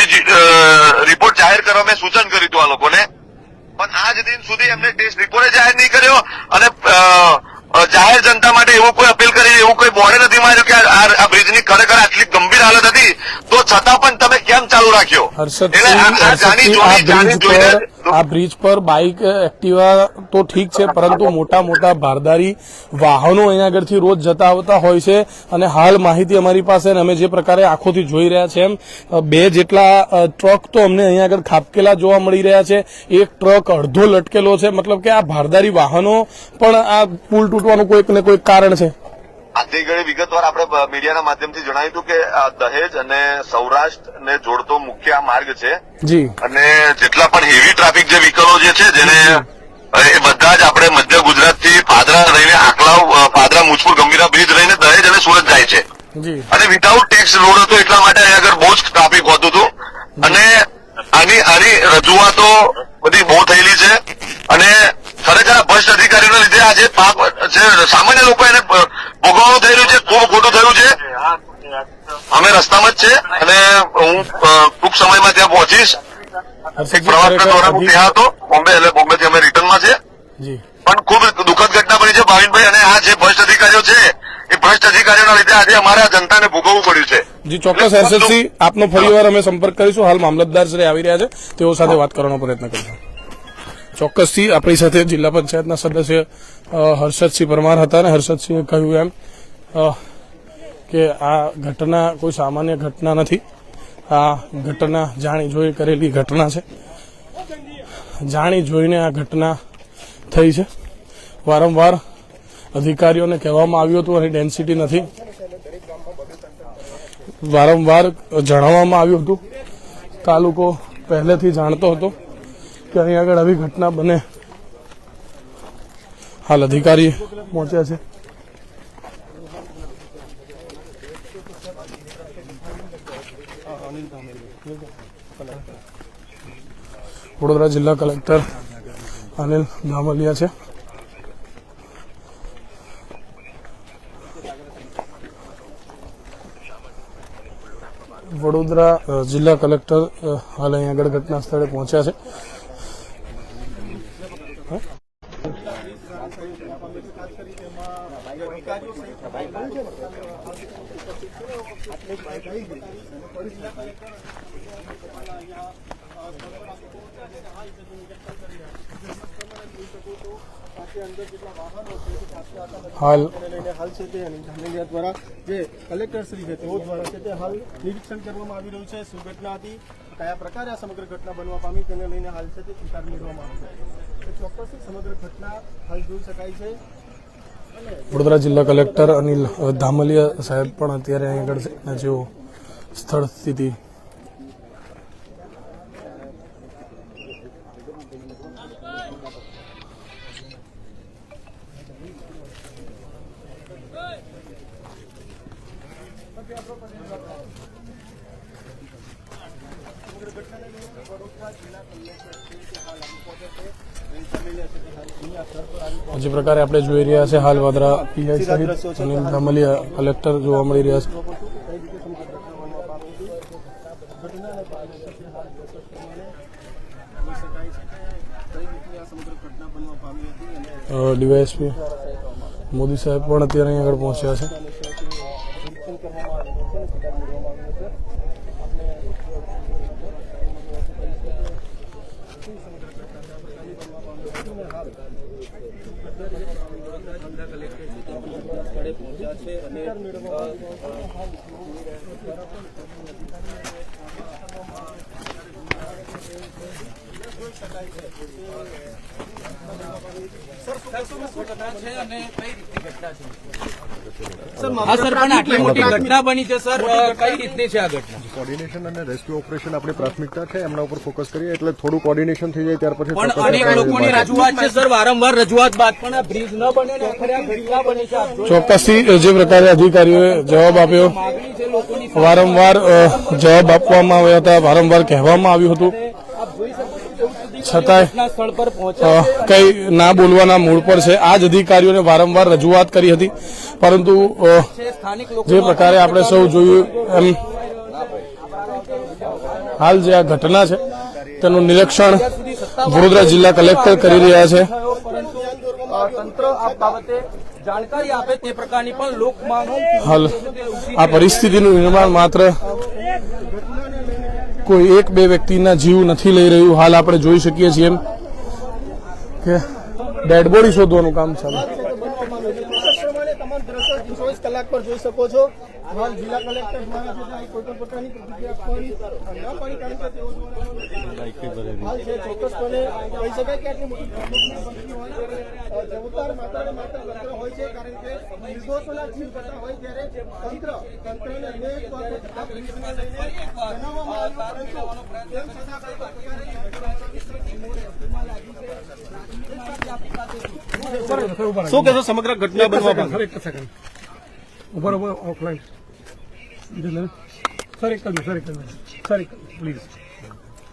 રિપોર્ટ જાહેર કરવા મેં સૂચન કર્યું હતું આ લોકોને. પણ આજ દિન સુધી એમને ટેસ્ટ રિપોર્ટ જાહેર નહીં કર્યો અને જાહેર જનતા માટે એવું કોઈ અપીલ કરી, એવું કોઈ બોર્ડે નથી માર્યું કે આ બ્રિજની ખરેખર આટલી ગંભીર હાલત હતી તો છતાં પણ તમે કેમ ચાલુ રાખ્યો? આ બ્રિજ પર બાઇક, એક્ટિવા તો ઠીક છે, પરંતુ મોટા મોટા ભારદારી વાહનો અહીંયા આગળથી રોજ જતા આવતા હોય છે. અને હાલ માહિતી અમારી પાસે, અમે જે પ્રકારે આંખોથી જોઈ રહ્યા છે એમ 2 જેટલા ટ્રક તો અમને અહીંયા આગળ ખાબકેલા જોવા મળી રહ્યા છે. એક ટ્રક અડધો લટકેલો છે. મતલબ કે આ ભારદારી વાહનો પણ આ પુલ તૂટવાનું કોઈક ને કોઈક કારણ છે. આજની ઘડી વિગતવાર આપણે મીડિયાના માધ્યમથી જણાવ્યું હતું કે આ દહેજ અને સૌરાષ્ટ્રને જોડતો મુખ્ય આ માર્ગ છે. જી અને જેટલા પણ હેવી ટ્રાફિક જે વ્હીકલો જે છે જેને એ બધા જ આપણે મધ્ય ગુજરાતથી પાદરા રહીને આંકલાવ, પાદરા મુજપુર ગંભીરા બ્રિજ રહીને દહેજ અને સુરત જાય છે. જી અને વિધાઉટ ટેક્સ રોડ હતો એટલા માટે અહીં આગળ બહુ જ ટ્રાફિક હોતું હતું. અને આની રજૂઆતો બધી બહુ થયેલી છે અને ખરેખર આ ભ્રષ્ટ અધિકારીઓના લીધે આજે સામાન્ય લોકો એને ભોગવવાનું થયેલું છે. ખૂબ ખોટું થયું છે. અમે રસ્તામાં જ છે અને હું ટૂંક સમયમાં ત્યાં પહોંચીશ. પ્રવાસના દોરાન હું ત્યાં હતો બોમ્બે, એટલે બોમ્બેથી અમે રિટર્નમાં છે. પણ ખૂબ દુઃખદ ઘટના બની છે ભાવિનભાઈ. અને આ જે ભ્રષ્ટ અધિકારીઓ છે એ ભ્રષ્ટ અધિકારીઓના લીધે આજે અમારે આ જનતાને ભોગવવું પડ્યું છે. જી ચોક્કસ હર્ષદસિંહ, આપનો ફરીવાર અમે સંપર્ક કરીશું. હાલ મામલતદાર શ્રી આવી રહ્યા છે, તેઓ સાથે વાત કરવાનો પ્રયત્ન કરીશું. ચોક્કસથી આપણી સાથે જિલ્લા પંચાયતના સદસ્ય હર્ષદસિંહ પરમાર હતા અને હર્ષદસિંહે કહ્યું એમ કે આ ઘટના કોઈ સામાન્ય ઘટના નથી. આ ઘટના જાણી જોઈ કરેલી ઘટના છે. જાણી જોઈને આ ઘટના થઈ છે. વારંવાર અધિકારીઓને કહેવામાં આવ્યું હતું અને ડેન્સિટી નથી, વારંવાર જણાવવામાં આવ્યું હતું. તાલુકો પહેલેથી જાણતો હતો કે અહીં આગળ આવી ઘટના બને. હાલ અધિકારી પહોંચ્યા છે. વડોદરા જિલ્લા કલેક્ટર અનિલ ધામલિયા છે. વડોદરા જિલ્લા કલેક્ટર હાલ અહીં આગળ ઘટના સ્થળે પહોંચ્યા છે. હાલ છે તે દ્વારા જે કલેક્ટર શ્રી છે તેઓ દ્વારા છે તે હાલ નિરીક્ષણ કરવામાં આવી રહ્યું છે. શું ઘટના હતી, કયા પ્રકારે આ સમગ્ર ઘટના બનવા પામી તેને લઈને હાલ છે તે સ્વીકાર લેવામાં આવશે. ચોક્કસથી સમગ્ર ઘટના હાલ જોઈ શકાય છે. વડોદરા જિલ્લા કલેક્ટર અનિલ ધામલિયા સાહેબ પણ અત્યારે અહીં આગળ છે અને જેઓ સ્થળ સ્થિતિ જે પ્રકારે આપણે જોઈ રહ્યા છે હાલ વાદરા પીઆઈ સહિત અનિલ ધામલિયા કલેક્ટર જોવા મળી રહ્યા છે. ડીવાયએસપી મોદી સાહેબ પણ અત્યારે અહીં આગળ પહોંચ્યા છે. સ્થળે પહોંચ્યા છે અને આટલી મોટી ઘટના બની છે સર, કઈ રીતની છે આ ઘટના? કોર્ડિનેશન અને રેસ્ક્યુ ઓપરેશન આપણી પ્રાથમિકતા છે, એમના ઉપર ફોકસ કરીએ એટલે થોડું કોર્ડિનેશન થઈ જાય ત્યાર પછી પણ અનેક લોકોની રજૂઆત છે સર, વારંવાર રજૂઆત બાદ પણ આ બ્રિજ ન બને ને આખરે આ ઘટના બની છે. આપ જોઈ ચોક્કસથી જે પ્રકારે અધિકારીઓએ જવાબ આપ્યો, માગણી છે લોકોની, વારંવાર જવાબ આપવામાં આવ્યા હતા, વારંવાર કહેવામાં આવ્યું હતું, આપ જોઈ શકો છો તેવું સુધી છતાંય ઘટના સ્થળ પર પહોંચ્યા છે. કઈ ના બોલવાના મૂળ પર છે. આ જ અધિકારીઓને વારંવાર રજૂઆત કરી હતી, પરંતુ સ્થાનિક લોકો જે પ્રકારે આપણે સૌ જોયું એમ હાલ જે આ ઘટના છે તેનું નિરીક્ષણ વડોદરા જિલ્લા કલેક્ટર કરી રહ્યા છે. પરંતુ તંત્ર આ બાબતે જાણકારી આપે તે પ્રકારની પણ લોક માંગ હાલ આ પરિસ્થિતિનું નિર્માણ માત્ર કોઈ એક બે વ્યક્તિના જીવ નથી લઈ રહ્યું. હાલ આપણે જોઈ શકીએ છીએ એમ કે ડેડ બોડી શોધવાનું કામ ચાલુ. તમામ દ્રશ્યો 24 કલાક પર જોઈ શકો છો. હાલ જિલ્લા કલેક્ટર દ્વારા છે ત્યાં કોઈ પણ પ્રકારની પ્રતિક્રિયા આપવાની ન પડી, કારણ કે તેઓ હાલ છે ચોક્કસપણે કહી શકાય કે આટલી મોટી ઘટના બનતી હોય ત્યારે જવાબદાર માત્ર ને માત્ર તંત્ર હોય છે, કારણ કે નિર્દોષોના જીવ જતા હોય ત્યારે તંત્રને અનેક જણાવવામાં આવ્યું, પરંતુ તેમ છતાં કોઈ પ્રકારની શું કહેશો સમગ્ર ઘટના બનવા પાછળ? એક સેકન્ડ ઉપર ઓફલાઈન સર એક પ્લીઝ.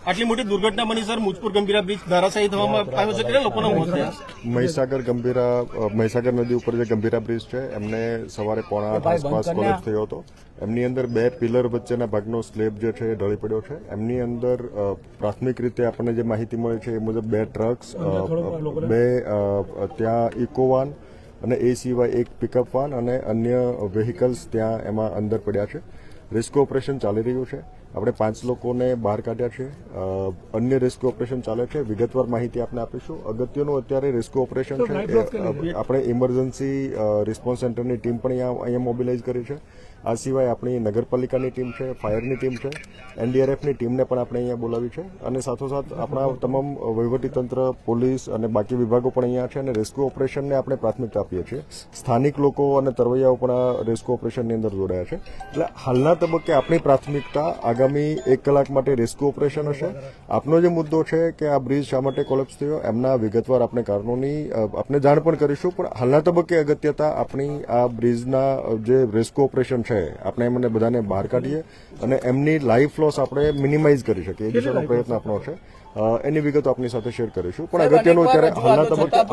આટલી મોટી દુર્ઘટના બની સર, મુજપુર ગંભીરા બ્રિજ ધરાશાયી થવામાં આવ્યો છે, કેટલા લોકોના મોત થયા? મહીસાગર નદી ઉપર જે ગંભીરા બ્રિજ છે એમને સવારે 7:45 આસપાસ કોલેજ થયો હતો. એમની અંદર 2 પિલર વચ્ચેના ભાગનો સ્લેબ જે છે એ ઢળી પડ્યો છે. એમની અંદર પ્રાથમિક રીતે આપણને જે માહિતી મળે છે એ મુજબ 2 ટ્રક્સ, 2 ત્યાં ઇકોવાન અને એ સિવાય 1 પિકઅપ વાન અને અન્ય વ્હીકલ્સ ત્યાં એમાં અંદર પડ્યા છે. રેસ્ક્યુ ઓપરેશન ચાલી રહ્યું છે. આપણે 5 લોકોને બહાર કાઢ્યા છે. અન્ય રેસ્ક્યુ ઓપરેશન ચાલે છે. વિગતવાર માહિતી આપને આપીશું. અગત્યનું અત્યારે રેસ્ક્યુ ઓપરેશન છે. આપણે ઇમરજન્સી રિસ્પોન્સ સેન્ટરની ટીમ પણ અહીંયા મોબિલાઇઝ કરી છે. આ સિવાય આપણી નગરપાલિકાની ટીમ છે, ફાયરની ટીમ છે, એનડીઆરએફની ટીમને પણ આપણે અહીંયા બોલાવી છે અને સાથોસાથ આપણા તમામ વહીવટીતંત્ર, પોલીસ અને બાકી વિભાગો પણ અહીંયા છે અને રેસ્ક્યુ ઓપરેશનને આપણે પ્રાથમિકતા આપીએ છીએ. સ્થાનિક લોકો અને તરવૈયાઓ પણ આ રેસ્ક્યુ ઓપરેશનની અંદર જોડાયા છે. એટલે હાલના તબક્કે આપણી પ્રાથમિકતા આગામી 1 કલાક માટે રેસ્ક્યુ ઓપરેશન હશે. આપનો જે મુદ્દો છે કે આ બ્રિજ શા માટે કોલેપ્સ થયો એમના વિગતવાર આપણે કારણોની આપણે જાણ પણ કરીશું, પણ હાલના તબક્કે અગત્યતા આપણી આ બ્રિજના જે રેસ્ક્યુ ઓપરેશન છે આપણે એમને બધાને બહાર કાઢીએ અને એમની લાઈફ લોસ આપણે મિનિમાઇઝ કરી શકીએ એ દિશાનો પ્રયત્ન આપણો છે. એની વિગતો આપની સાથે શેર કરીશું. પણ અગત્યનું અત્યારે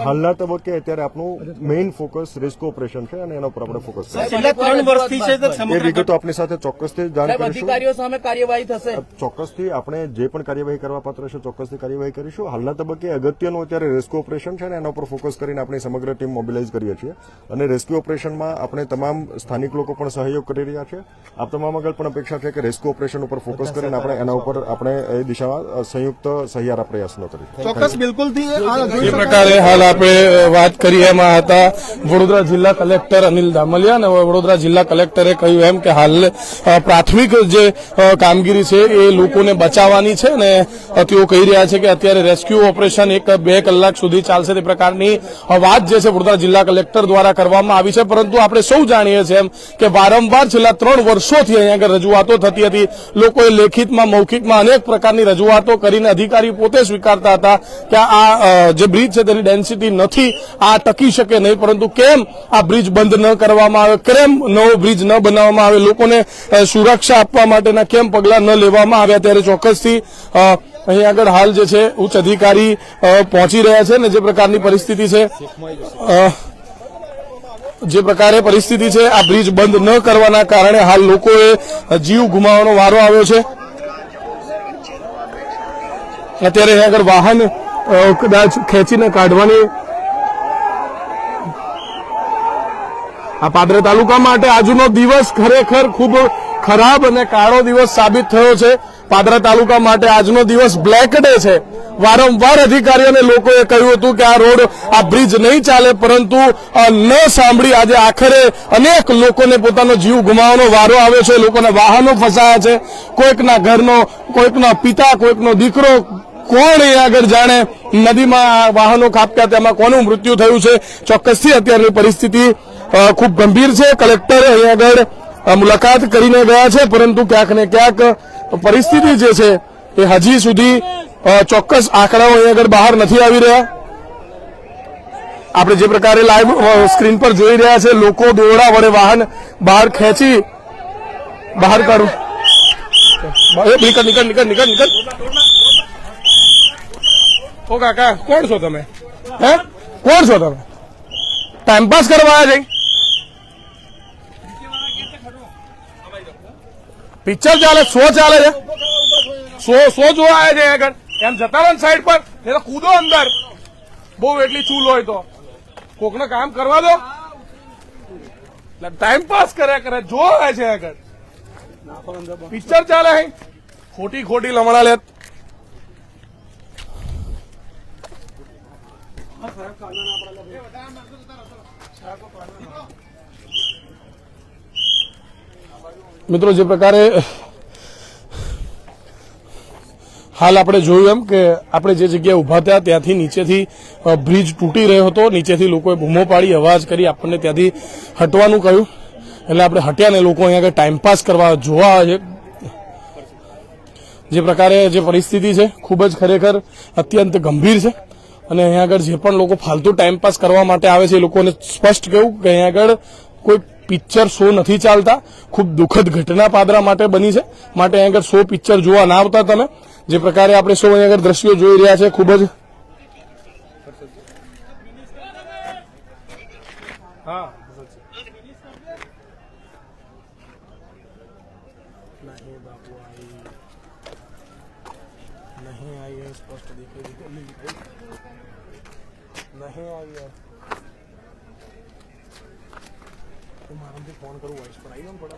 હાલના તબક્કે અત્યારે આપણું મેઇન ફોકસ રેસ્ક્યુ ઓપરેશન છે અને એના ઉપર આપણે ફોકસ છેલ્લા 3 વર્ષથી છે એ વિગતો આપની સાથે ચોક્કસથી જાણ કરીશું. અધિકારીઓ સામે કાર્યવાહી થશે. ચોક્કસથી આપણે જે પણ કાર્યવાહી કરવા પાત્ર છે ચોક્કસથી કાર્યવાહી કરીશું. હાલના તબક્કે અગત્યનું અત્યારે રેસ્ક્યુ ઓપરેશન છે અને એના ઉપર ફોકસ કરીને આપણી સમગ્ર ટીમ મોબિલાઇઝ કરીએ છીએ અને રેસ્ક્યુ ઓપરેશનમાં આપણે તમામ સ્થાનિક લોકો પણ સહયોગ કરી રહ્યા છે. આપ તમામ આગળ પણ અપેક્ષા છે કે રેસ્ક્યુ ઓપરેશન ઉપર ફોકસ કરીને આપણે એના ઉપર આપણે એ દિશામાં સંયુક્ત સહિયારા પ્રયાસનો કરીશું. ચોક્કસ બિલકુલથી આ જોઈ એ શકાય પ્રકારે હાલ આપણે વાત કરી એમાં હતા વડોદરા જિલ્લા કલેક્ટર અનિલ દામલિયા અને વડોદરા જિલ્લા કલેક્ટરે કહ્યું એમ કે હાલ પ્રાથમિક જે કામગીરી છે એ લોકોને બચાવવાની છે અને તેઓ કહી રહ્યા છે કે અત્યારે રેસ્ક્યુ ઓપરેશન 1-2 કલાક સુધી ચાલશે તે પ્રકારની વાત જે છે વડોદરા જિલ્લા કલેક્ટર દ્વારા કરવામાં આવી છે. પરંતુ આપણે સૌ જાણીએ છીએ એમ કે વારંવાર છેલ્લા 3 વર્ષોથી અહીંયા આગળ રજૂઆતો થતી હતી. લોકોએ લેખિતમાં મૌખિકમાં અનેક પ્રકારની રજૂઆતો કરીને અધિકારી પોતે સ્વીકારતા હતા કે આ જે બ્રિજ છે તેની ડેન્સિટી નથી, આ ટકી શકે નહીં. પરંતુ કેમ આ બ્રિજ બંધ ન કરવામાં આવે, કેમ નવો બ્રિજ ન બનાવવામાં આવે, લોકોને સુરક્ષા આપવા માટેના કેમ પગલાં ન લેવામાં આવ્યા, ત્યારે ચોક્કસથી અહીં આગળ હાલ જે છે ઉચ્ચ અધિકારી પહોંચી રહ્યા છે ને જે પ્રકારની પરિસ્થિતિ છે આ બ્રિજ બંધ ન કરવાના કારણે હાલ લોકોએ જીવ ગુમાવવાનો વારો આવ્યો છે. અત્યારે અહીં આગળ વાહન કદાચ ખેંચીને કાઢવાની આ પાદરા તાલુકા માટે આજનો દિવસ ખરેખર ખૂબ ખરાબ અને કાળો દિવસ સાબિત થયો છે. પાદરા તાલુકા માટે આજનો દિવસ બ્લેક ડે છે. વારંવાર અધિકારીઓ અને લોકોએ કહ્યું હતું કે આ રોડ આ બ્રિજ નહીં ચાલે, પરંતુ ન સાંભળી આજે આખરે અનેક લોકોને પોતાનો જીવ ગુમાવવાનો વારો આવ્યો છે. લોકોના વાહનો ફસાયા છે. કોઈકના ઘરનો, કોઈકના પિતા, કોઈકનો દીકરો, કોણ એ આગળ જાણે નદીમાં વાહનો ખાબક્યા તેમાં કોનું મૃત્યુ થયું છે. ચોક્કસથી અત્યારની પરિસ્થિતિ ખૂબ ગંભીર છે. કલેક્ટર અહીં આગળ મુલાકાત કરીને ગયા છે, પરંતુ ક્યાંક ને ક્યાંક પરિસ્થિતિ જે છે એ હજી સુધી ચોક્કસ આંકડાઓ અહીં આગળ બહાર નથી આવી રહ્યા. આપણે જે પ્રકારે લાઈવ સ્ક્રીન પર જોઈ રહ્યા છે, લોકો દોરડા વડે વાહન બહાર ખેંચી બહાર કાઢું. નીકળ. ઓ કાકા, કોણ છો તમે? કોણ છો તમે? ટાઈમપાસ કરવા આવ્યા છે? પિક્ચર ચાલે, શો ચાલે છે, શો જોવા આવ્યા છે આગળ? એમ જતા રહો સાઈડ પર, નહીં તો કૂદો અંદર. બહુ એટલી ચૂલ હોય તો કોકને કામ કરવા દો. ટાઈમ પાસ કર્યા કરે, જોવા આવે છે આગળ. પિક્ચર ચાલે હે, ખોટી લમણા લે. મિત્રો, જે પ્રકારે હાલ આપણે જોયું એમ કે આપણે જે જગ્યાએ ઉભા થયા ત્યાંથી નીચેથી બ્રિજ તૂટી રહ્યો હતો. નીચેથી લોકોએ બૂમો પાડી, અવાજ કરી, આપણને ત્યાંથી હટવાનું કહ્યું. એટલે આપણે હટ્યા ને લોકો અહીંયા આગળ ટાઈમપાસ કરવા જોવા આવે છે. જે પ્રકારે જે પરિસ્થિતિ છે ખૂબ જ ખરેખર અત્યંત ગંભીર છે. અને અહીંયા આગળ જે પણ લોકો ફાલતુ ટાઈમપાસ કરવા માટે આવે છે એ લોકોને સ્પષ્ટ કહ્યું કે અહીંયા આગળ કોઈ પિક્ચર શો નથી ચાલતા. ખૂબ દુઃખદ ઘટના પાદરા માટે બની છે, માટે અહીં આગળ શો પિક્ચર જોવા ના આવતા તમે. જે પ્રકારે આપણે સૌ અહીં આગળ દ્રશ્યો જોઈ રહ્યા છે, ખૂબ જ ફોન કરું વોઇસ પર આવી પડે.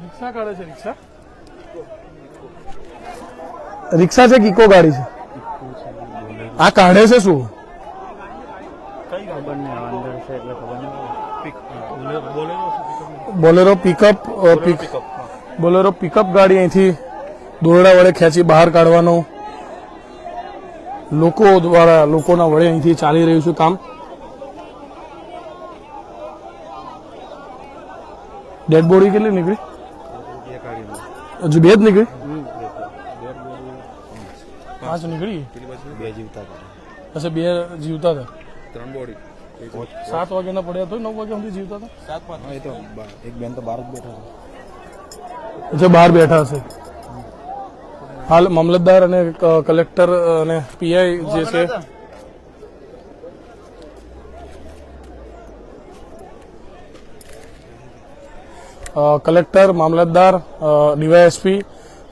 રિક્ષા કાઢે છે? રિક્ષા છે કે ઇકો ગાડી છે? આ કાઢે છે શું? બોલેરો પિકઅપ ગાડી અહીંથી દોરડા વડે ખેંચી બહાર કાઢવાનો લોકો દ્વારા, લોકોના વડે અહીંથી ચાલી રહ્યું છે કામ. ડેડ બોડી કેટલી નીકળી? હજુ 2 જ નીકળી? 5 નીકળી? 2 જીવતા હતા. અચ્છા, 2 જીવતા હતા. 3 બોડી. 7 વાગ્યાના પડ્યા તો 9 વાગ્યા સુધી જીવતા હતા. 7-5. તો એક બેન તો બહાર જ બેઠા હતા. અચ્છા, બહાર બેઠા હશે. હાલ મામલતદાર અને કલેક્ટર અને પીઆઈ જે છે કલેક્ટર, મામલતદાર, ડીવાયએસપી,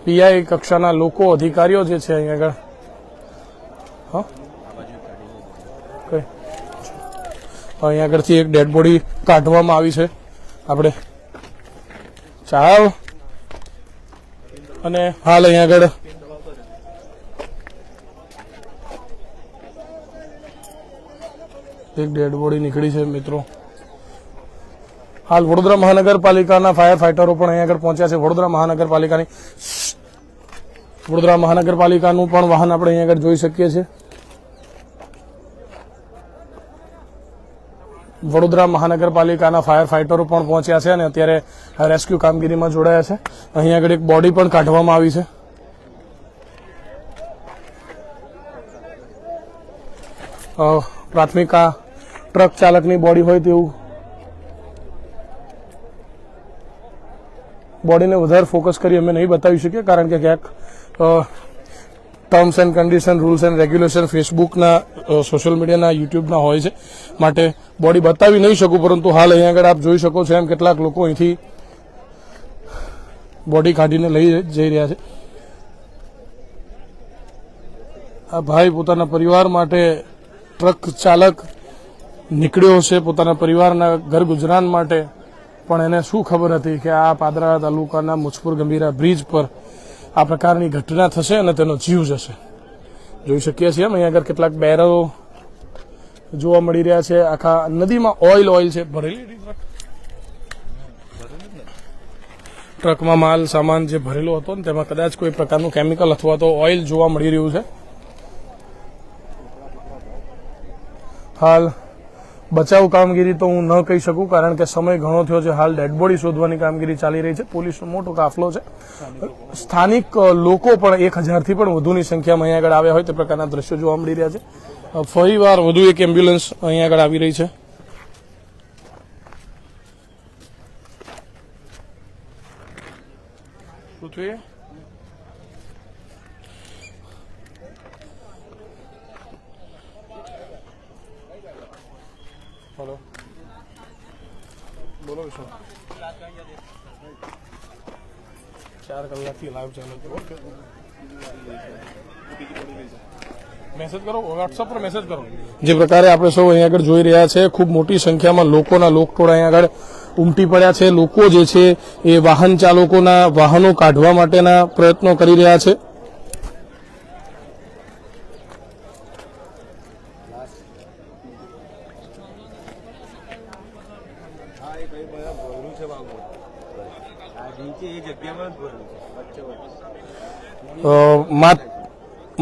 પીઆઈ કક્ષાના લોકો, અધિકારીઓ જે છે અહીંયા આગળ અહીંયા આગળથી એક ડેડ બોડી કાઢવામાં આવી છે. આપણે ચાવ અને હાલ અહીંયા આગળ એક ડેડ બોડી નીકળી છે મિત્રો. હાલ વડોદરા મહાનગરપાલિકાના ફાયર ફાઈટરો પણ અહીંયા આગળ પહોંચ્યા છે. વડોદરા મહાનગરપાલિકાનું પણ વાહન આપણે અહીંયા આગળ જોઈ શકીએ છીએ. વડોદરા મહાનગરપાલિકાના ફાયર ફાઈટરો પણ પહોંચ્યા છે અને અત્યારે રેસ્ક્યુ કામગીરીમાં જોડાયા છે. અહીંયા આગળ એક બોડી પણ કાઢવામાં આવી છે. પ્રાથમિક આ ટ્રક ચાલકની બોડી હોય તેવું. બોડીને વધારે ફોકસ કરી અમે નહીં બતાવી શકીએ કારણ કે ક્યાંક terms and condition, rules and regulation ફેસબુકના, સોશિયલ મીડિયાના, યુટ્યુબના હોય છે, માટે બોડી બતાવી નહીં શકું. પરંતુ હાલ અહીંયા આગળ આપ જોઈ શકો છો એમ કેટલાક લોકો અહીંથી બોડી કાઢીને લઈ જઈ રહ્યા છે. આ ભાઈ પોતાના પરિવાર માટે ટ્રક ચાલક નીકળ્યો છે, પોતાના પરિવારના ઘર ગુજરાન માટે, પણ એને શું ખબર હતી કે આ પાદરા તાલુકાના મુજપુર ગંભીરા બ્રિજ પર આ પ્રકારની ઘટના થશે અને તેનો જીવ જશે. જોઈ શકીએ છીએ અહીંયા આગળ કેટલાક બેરલો જોવા મળી રહ્યા છે. આખા નદીમાં ઓઇલ છે ભરેલી. ટ્રકમાં માલ સામાન જે ભરેલો હતો ને તેમાં કદાચ કોઈ પ્રકારનું કેમિકલ અથવા તો ઓઇલ જોવા મળી રહ્યું છે. હાલ બચાવ કામગીરી તો હું ન કહી શકું કારણ કે સમય ઘણો થયો છે. હાલ ડેડ બોડી શોધવાની કામગીરી ચાલી રહી છે. પોલીસનો મોટો કાફલો છે. સ્થાનિક લોકો પણ 1000થી પણ વધુની સંખ્યામાં અહીંયા આગળ આવ્યા હોય તે પ્રકારના દ્રશ્યો જોવા મળી રહ્યા છે. ફરીવાર વધુ એક એમ્બ્યુલન્સ અહીંયા આગળ આવી રહી છે. પૃથ્વી હેલો, બોલો શું 4 કલાકથી લાઈવ ચાલે છે. મેસેજ કરો, વોટ્સઅપ પર મેસેજ કરો. જે પ્રકારે આપણે સૌ અહીંયા આગળ જોઈ રહ્યા છે, ખૂબ મોટી સંખ્યામાં લોકોના લોકટોળા અહીંયા આગળ ઉમટી પડ્યા છે. લોકો જે છે એ વાહન ચાલકોના વાહનો કાઢવા માટેના પ્રયત્નો કરી રહ્યા છે.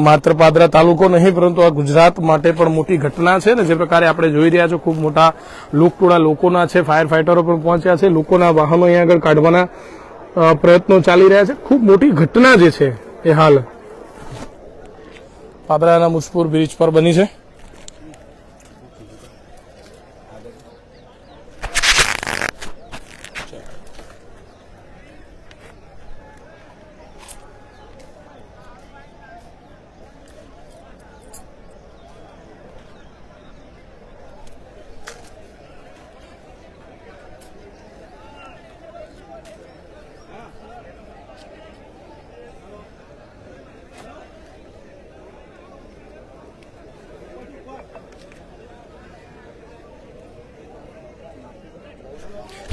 માત્ર પાદરા તાલુકો નહીં પરંતુ આ ગુજરાત માટે પણ મોટી ઘટના છે ને જે પ્રકારે આપણે જોઈ રહ્યા છો ખૂબ મોટા લોકટોળા લોકોના છે. ફાયર ફાઈટરો પણ પહોંચ્યા છે. લોકોના વાહનો અહીંયા આગળ કાઢવાના પ્રયત્નો ચાલી રહ્યા છે. ખૂબ મોટી ઘટના જે છે એ હાલ પાદરાના મુજપુર બ્રિજ પર બની છે.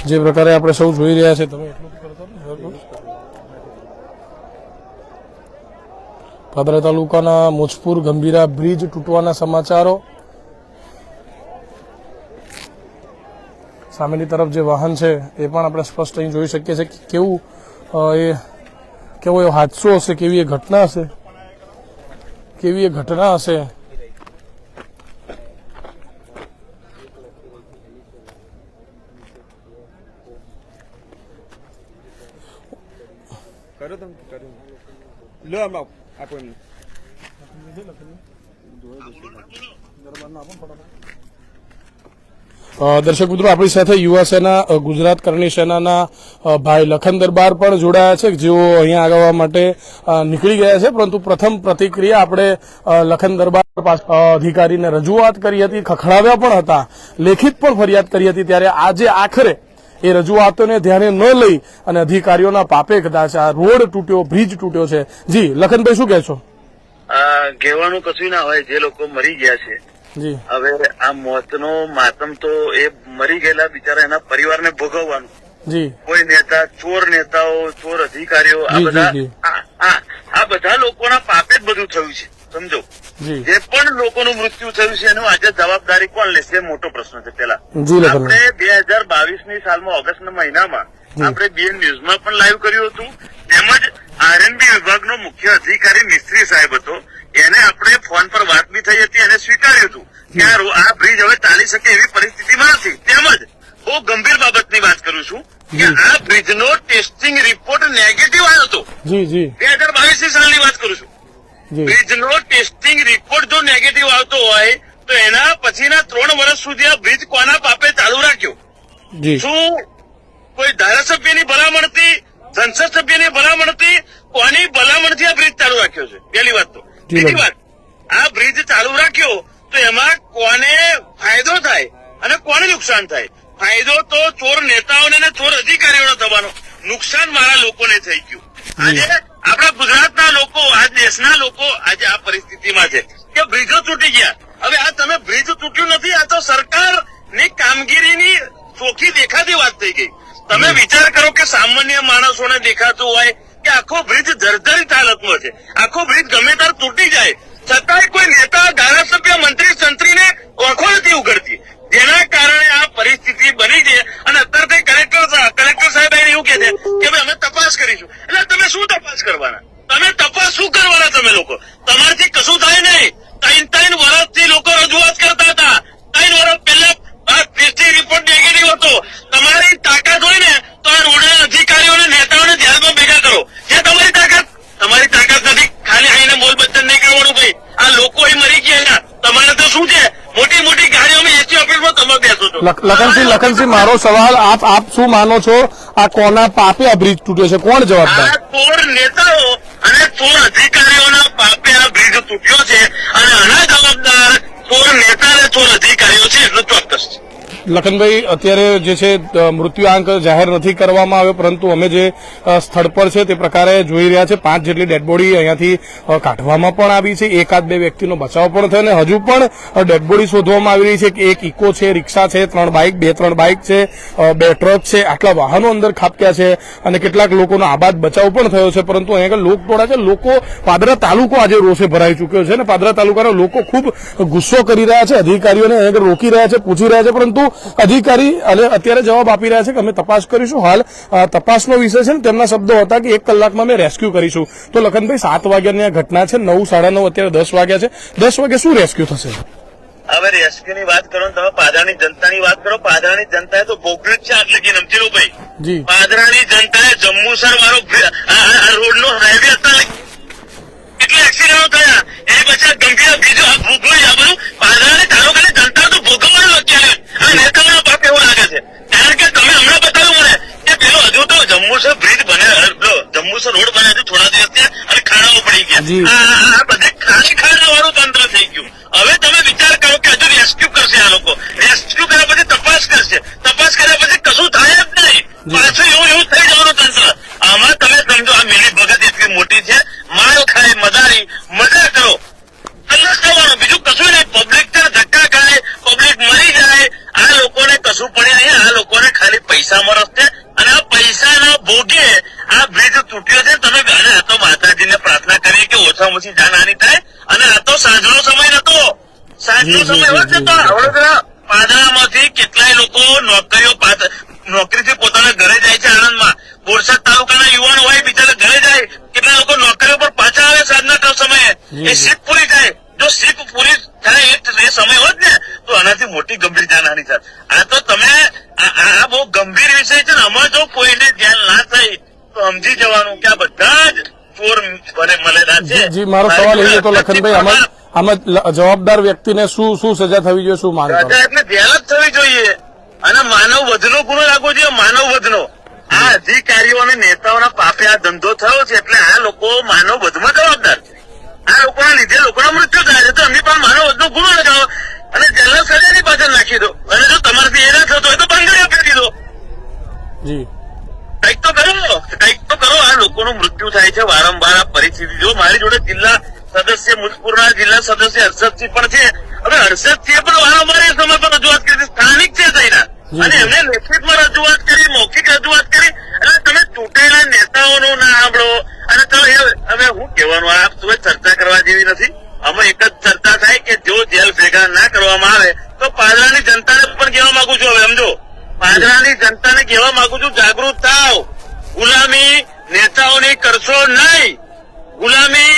જે પ્રકારે આપણે સૌ જોઈ રહ્યા છે, તમે એટલું કરતો પાદરા તાલુકાના મુજપુર ગંભીરા બ્રિજ તૂટવાના સમાચારો. સામેની તરફ જે વાહન છે એ પણ આપણે સ્પષ્ટ અહીં જોઈ શકીએ છીએ કે કેવો એવો હાદસો હશે, કેવી એ ઘટના હશે. દર્શક મિત્રો, આપણી સાથે યુવા સેના ગુજરાત કરણી સેનાના ભાઈ લખન દરબાર પણ જોડાયા છે, જેઓ અહીંયા આવવા માટે નીકળી ગયા છે. પરંતુ પ્રથમ પ્રતિક્રિયા આપણે લખન દરબાર અધિકારીને રજૂઆત કરી હતી, ખખડાવ્યા પણ હતા, લેખિત પણ ફરિયાદ કરી હતી. ત્યારે આજે આખરે એ રજૂઆતોને ધ્યાને ન લઈ અને અધિકારીઓના પાપે કદાચ આ રોડ તૂટ્યો, બ્રિજ તૂટ્યો છે. જી લખનભાઈ, શું કહેશો? કહેવાનું કશું ના હોય, જે લોકો મરી ગયા છે જી હવે આ મોતનો માતમ તો એ મરી ગયેલા બિચારા એના પરિવારને ભોગવવાનું. જી કોઈ નેતા, ચોર નેતાઓ, ચોર અધિકારીઓ, આ જી, બધા જી. આ બધા લોકોના પાપે જ બધું થયું છે. સમજો, જી જે પણ લોકોનું મૃત્યુ થયું છે એનું આજે જવાબદારી કોણ લેશે? મોટો પ્રશ્ન છે. પેલા જી લખનભાઈ. આપણે 2022ની સાલમાં ઓગસ્ટના મહિનામાં આપણે બીએન ન્યૂઝમાં પણ લાઈવ કર્યું હતું. તેમજ આરએનબી વિભાગનો મુખ્ય અધિકારી મિસ્ત્રી સાહેબ હતો, એને આપણે ફોન પર વાત બી થઈ હતી, એને સ્વીકાર્યું હતું કે આ બ્રિજ હવે ચાલી શકે એવી પરિસ્થિતિમાં નથી. તેમજ બહુ ગંભીર બાબતની વાત કરું છું કે આ બ્રિજનો ટેસ્ટિંગ રિપોર્ટ નેગેટિવ આવ્યો હતો. જી જી 2022ની સાલની વાત કરું છું. જી બ્રિજનો ટેસ્ટિંગ રિપોર્ટ જો નેગેટિવ આવતો હોય તો એના પછીના 3 વર્ષ સુધી આ બ્રિજ કોના પાપે ચાલુ રાખ્યો? જી શું કોઈ ધારાસભ્યની ભલામણથી, સંસદ સભ્યની ભલામણથી, કોની ભલામણથી આ બ્રિજ ચાલુ રાખ્યો છે? પહેલી વાત તો. બીજી વાત, આ બ્રિજ ચાલુ રાખ્યો તો એમાં કોને ફાયદો થાય અને કોને નુકસાન થાય? ફાયદો તો ચોર નેતાઓને અને ચોર અધિકારીઓને થવાનો, નુકસાન મારા લોકોને થઈ ગયું. આજે આપણા ગુજરાતના લોકો, આ દેશના લોકો આજે આ પરિસ્થિતિમાં છે કે બ્રિજો તૂટી ગયા. હવે આ તમે બ્રિજ તૂટ્યું નથી, આ તો સરકારની કામગીરીની ચોખ્ખી દેખાતી વાત થઈ ગઈ. તમે વિચાર કરો કે સામાન્ય માણસોને દેખાતું હોય કે આખો બ્રિજ જર્જરિત હાલતમાં છે, આખો બ્રિજ ગમે ત્યારે તૂટી જાય, છતાંય કોઈ નેતા, ધારાસભ્ય, મંત્રી, સંત્રીને ઓળખો નથી ઉઘડતી, જેના કારણે આ પરિસ્થિતિ બની છે. અને અત્યારે કલેક્ટર સાહેબ એવું કે છે કે ભાઈ અમે તપાસ કરીશું. એટલે તમે શું તપાસ કરવાના? તમે તપાસ શું કરવાના? તમે લોકો, તમારાથી કશું થાય નહીં. 3 વર્ષથી લોકો રજૂઆત કરતા હતા. 3 વર્ષ પહેલા આ ટેસ્ટિંગ રિપોર્ટ નેગેટિવ હતો. તમારી તાકાત હોય ને તો આ રોડના અધિકારીઓને, નેતાઓને ધ્યાનમાં ભેગા કરો. જે તમારી તાકાત નથી. ખાલી આઈને મોલ બચ્ચન નહીં કરવાનું ભાઈ. આ લોકો અહીં મરી ગયા. તમારે તો શું છે? મોટી મોટી ગાડીઓમાં એસી ઓફિસમાં તમે બેસો છો. લખનસિંહ, મારો સવાલ, આપ શું માનો છો? આ કોના પાપે આ બ્રિજ તૂટ્યો છે? કોણ જવાબદાર? આ ચોર નેતાઓ અને ચોર અધિકારીઓના પાપે આ બ્રિજ તૂટ્યો છે અને આના જવાબદાર ચોર નેતા અને ચોર અધિકારીઓ છે, એટલું ચોક્કસ છે. લખનભાઈ, અત્યારે જે છે મૃત્યુઆંક જાહેર નથી કરવામાં આવ્યો, પરંતુ અમે જે સ્થળ પર છે તે પ્રકારે જોઈ રહ્યા છે 5 જેટલી ડેડ બોડી અહીંયાથી કાઢવામાં પણ આવી છે. 1-2 વ્યક્તિનો બચાવ પણ થયો અને હજુ પણ ડેડ બોડી શોધવામાં આવી રહી છે કે એક ઇકો છે, રિક્ષા છે, 3 બાઇક, 2-3 બાઇક છે, 2 ટ્રક છે, આટલા વાહનો અંદર ખાબક્યા છે અને કેટલાક લોકોનો આબાદ બચાવ પણ થયો છે. પરંતુ અહીંયા આગળ લોકટોળા છે, લોકો, પાદરા તાલુકો આજે રોષે ભરાઈ ચૂક્યો છે અને પાદરા તાલુકાના લોકો ખૂબ ગુસ્સો કરી રહ્યા છે, અધિકારીઓને અહીંયા આગળ રોકી રહ્યા છે, પૂછી રહ્યા છે, પરંતુ અધિકારી અત્યારે જવાબ આપી રહ્યા છે કે અમે તપાસ કરીશું. હાલ તપાસનો વિષય છે ને તેમના શબ્દો હતા કે 1 કલાકમાં અમે રેસ્ક્યુ કરીશું. તો લખનભાઈ, 7 વાગ્યાની આ ઘટના છે, 9, 9:30, અત્યારે 10 વાગ્યા છે. 10 વાગે શું રેસ્ક્યુ થશે? હવે રેસ્ક્યુની વાત કરો, તમે પાદરાની જનતાની વાત કરો. પાદરાની જનતાએ તો ભોગવ્યું જ છે આટલે કે નમજીરો ભાઈ. જી, પાદરાની જનતાએ જંબુસર વાળો રોડનો હાઈવે હતા, કેટલા એક્સિડન્ટો થયા, એ પછી ગંભીર બીજું આ ભોગવ્યું છે. આ બધું પાદરાની તાલુકાની જનતા તો ભોગવવાનું લખ્યા છે. આ નેતાઓના પાપ એવું લાગે છે, કારણ કે તમે હમણાં બતાવ્યું મને કે પેલો હજુ તો જંબુસર બ્રિજ બને, જંબુસર રોડ બને હજુ થોડા દિવસ થયા અને ખાડાઓ પડી ગયા. આ બધે ખાડા વાળું તંત્ર થઈ ગયું. હવે તમે વિચાર કરો કે હજુ રેસ્ક્યુ કરશે આ લોકો. રેસ્ક્યુ કર્યા પછી તપાસ કરશે, તપાસ કર્યા પછી કશું થાય જ નહીં, પાછું એવું થઈ જવાનું તંત્ર. આમાં તમે સમજો, આ મિલી ભગત એટલી મોટી છે, માર ખાય, મજા કરો, અલગ થવાનું, બીજું કશું નહીં. પબ્લિક ધક્કા ખાય, પબ્લિક મરી જાય, આ લોકોને કશું પડે નહીં. આ લોકોને ખાલી પૈસામાં રસ છે અને આ પૈસાના ભોગે આ બ્રિજ તૂટ્યો છે. તમે આ તો માતાજીને પ્રાર્થના કરી કે ઓછામાં ઓછી જાનહાની થાય. અને આ તો સાંજનો સમય નતો, સાંજનો સમય હોત ને તો વડોદરા પાદરામાંથી કેટલાય લોકો નોકરીથી પોતાના ઘરે જાય છે. આણંદમાં બોરસદ તાલુકાના યુવાનો હોય, બિચારા ઘરે જાય. કેટલા લોકો નોકરીઓ પર પાછા આવે સાંજના સમયે. એ શિફ્ટ પૂરી થાય. જો શિફ્ટ પૂરી થાય એ સમય હોત ને તો આનાથી મોટી ગંભીર જાનહાની થાય. આ તો તમે આ બહુ ગંભીર વિષય છે ને. આમાં જો કોઈને ધ્યાન ના થાય તો સમજી જવાનું કે આ બધા જ ચોર મળેલા છે. જી, મારો સવાલ એ હતો લખનભાઈ, આમાં જવાબદાર વ્યક્તિને શું સજા થવી જોઈએ, શું માંગ? એટલે ધ્યાન જ થવી જોઈએ અને માનવ વધનો ગુનો લાગવો જોઈએ. માનવ વધનો આ અધિકારીઓ અને નેતાઓના પાપે આ ધંધો થયો છે, એટલે આ લોકો માનવ વધમાં જવાબદાર છે. આ લોકોના લીધે લોકોના મૃત્યુ થાય છે, તો એમની પણ માનવ વધનો ગુનો લગાવો અને જેલના સજાની પાછળ નાખી દો. અને જો તમારાથી એ ના થતો હોય તો બંગડી આપી દીધો. પરિસ્થિતિ જો મારી જોડે જિલ્લા સદસ્ય મુજપુરના જિલ્લા સદસ્ય હર્ષદસિંહ પણ છે. હવે હર્ષદસિંહે પણ વારંવાર એ સમય પર રજૂઆત કરી હતી, સ્થાનિક છે તઈના, અને એમને લેખિતમાં રજૂઆત કરી, મૌખિક રજૂઆત કરી. એટલે તમે ચૂંટાયેલા નેતાઓનું ના સાંભળો અને તમે હવે હું કહેવાનું આ તું ચર્ચા કરવા જેવી નથી. અમે એક જ ચર્ચા થાય કે જો જેલ ભેગા ના કરવામાં આવે તો પાદરાની જનતાને પણ કહેવા માંગુ છું. હવે સમજો, પાદરાની જનતાને કહેવા માંગુ છું, જાગૃત થાવ. ગુલામી નેતાઓની કરશો નહીં. ગુલામી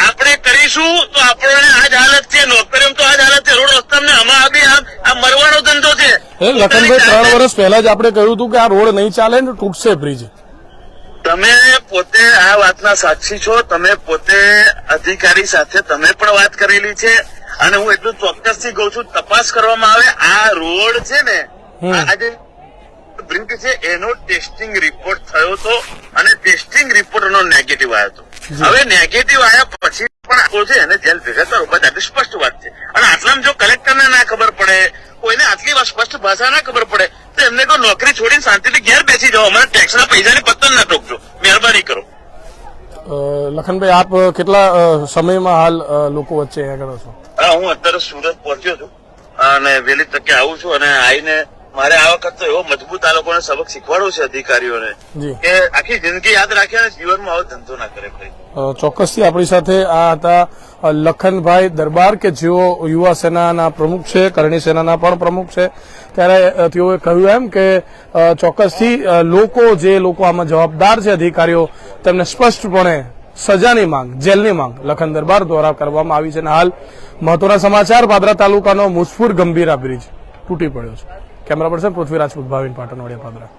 આપણે કરીશું તો આપણને આ જ હાલત છે, નોકરીઓ તો આ જ હાલત છે, રોડ રસ્તા આમાં આ મરવાનો ધંધો છે. લખનભાઈ 3 વર્ષ પહેલા જ આપણે કહ્યું હતું કે આ રોડ નહીં ચાલે ને તૂટશે બ્રિજ. તમે પોતે આ વાતના સાક્ષી છો, તમે પોતે અધિકારી સાથે તમે પણ વાત કરેલી છે, અને હું એટલું ચોક્કસથી કહું છું, તપાસ કરવામાં આવે. આ રોડ છે ને, આ જે બ્રિજ છે એનો ટેસ્ટિંગ રિપોર્ટ થયો હતો અને ટેસ્ટિંગ રિપોર્ટ એનો નેગેટિવ આવ્યો હતો. હવે નેગેટિવ આવ્યા પછી પણ આખો છે એને જેલ ભેગા કરો, બસ આટલી સ્પષ્ટ વાત છે. અને આટલામાં જો કલેક્ટરને ના ખબર પડે, કોઈને આટલી સ્પષ્ટ ભાષા ના ખબર પડે તો એમને કોઈ નોકરી છોડીને શાંતિથી ઘેર બેસી જાઓ. અમારા ટેક્સના પૈસાની પતન ના ટોકજો, મહેરબાની કરો. લખનભાઈ, આપ કેટલા સમયમાં હાલ લોકો વચ્ચે આગળ છો? હા, હું અત્યારે સુરત પહોંચ્યો છું અને વહેલી તકે આવું છું, અને આવીને મારે આ વખત તો એવો મજબૂત આ લોકોને સબક શીખવાડવો છે અધિકારીઓને કે આખી જિંદગી યાદ રાખે અને જીવનમાં આવો ધંધો ના કરે. ચોક્કસથી આપણી સાથે આ હતા લખનભાઈ દરબાર કે જેઓ યુવા સેનાના પ્રમુખ છે, કરણી સેનાના પણ પ્રમુખ છે. ત્યારે તેઓએ કહ્યું એમ કે ચોક્કસથી જે લોકો આમાં જવાબદાર છે, અધિકારીઓ, તેમને સ્પષ્ટપણે સજાની માંગ, જેલની માંગ લખન દરબાર દ્વારા કરવામાં આવી છે. અને હાલ મહત્વના સમાચાર, પાદરા તાલુકાનો મુજપુર ગંભીરા બ્રિજ તૂટી પડ્યો છે. કેમેરા પર્સન પૃથ્વી રાજપૂત, ભાવિન પાટણ, વડિયા, પાદરા.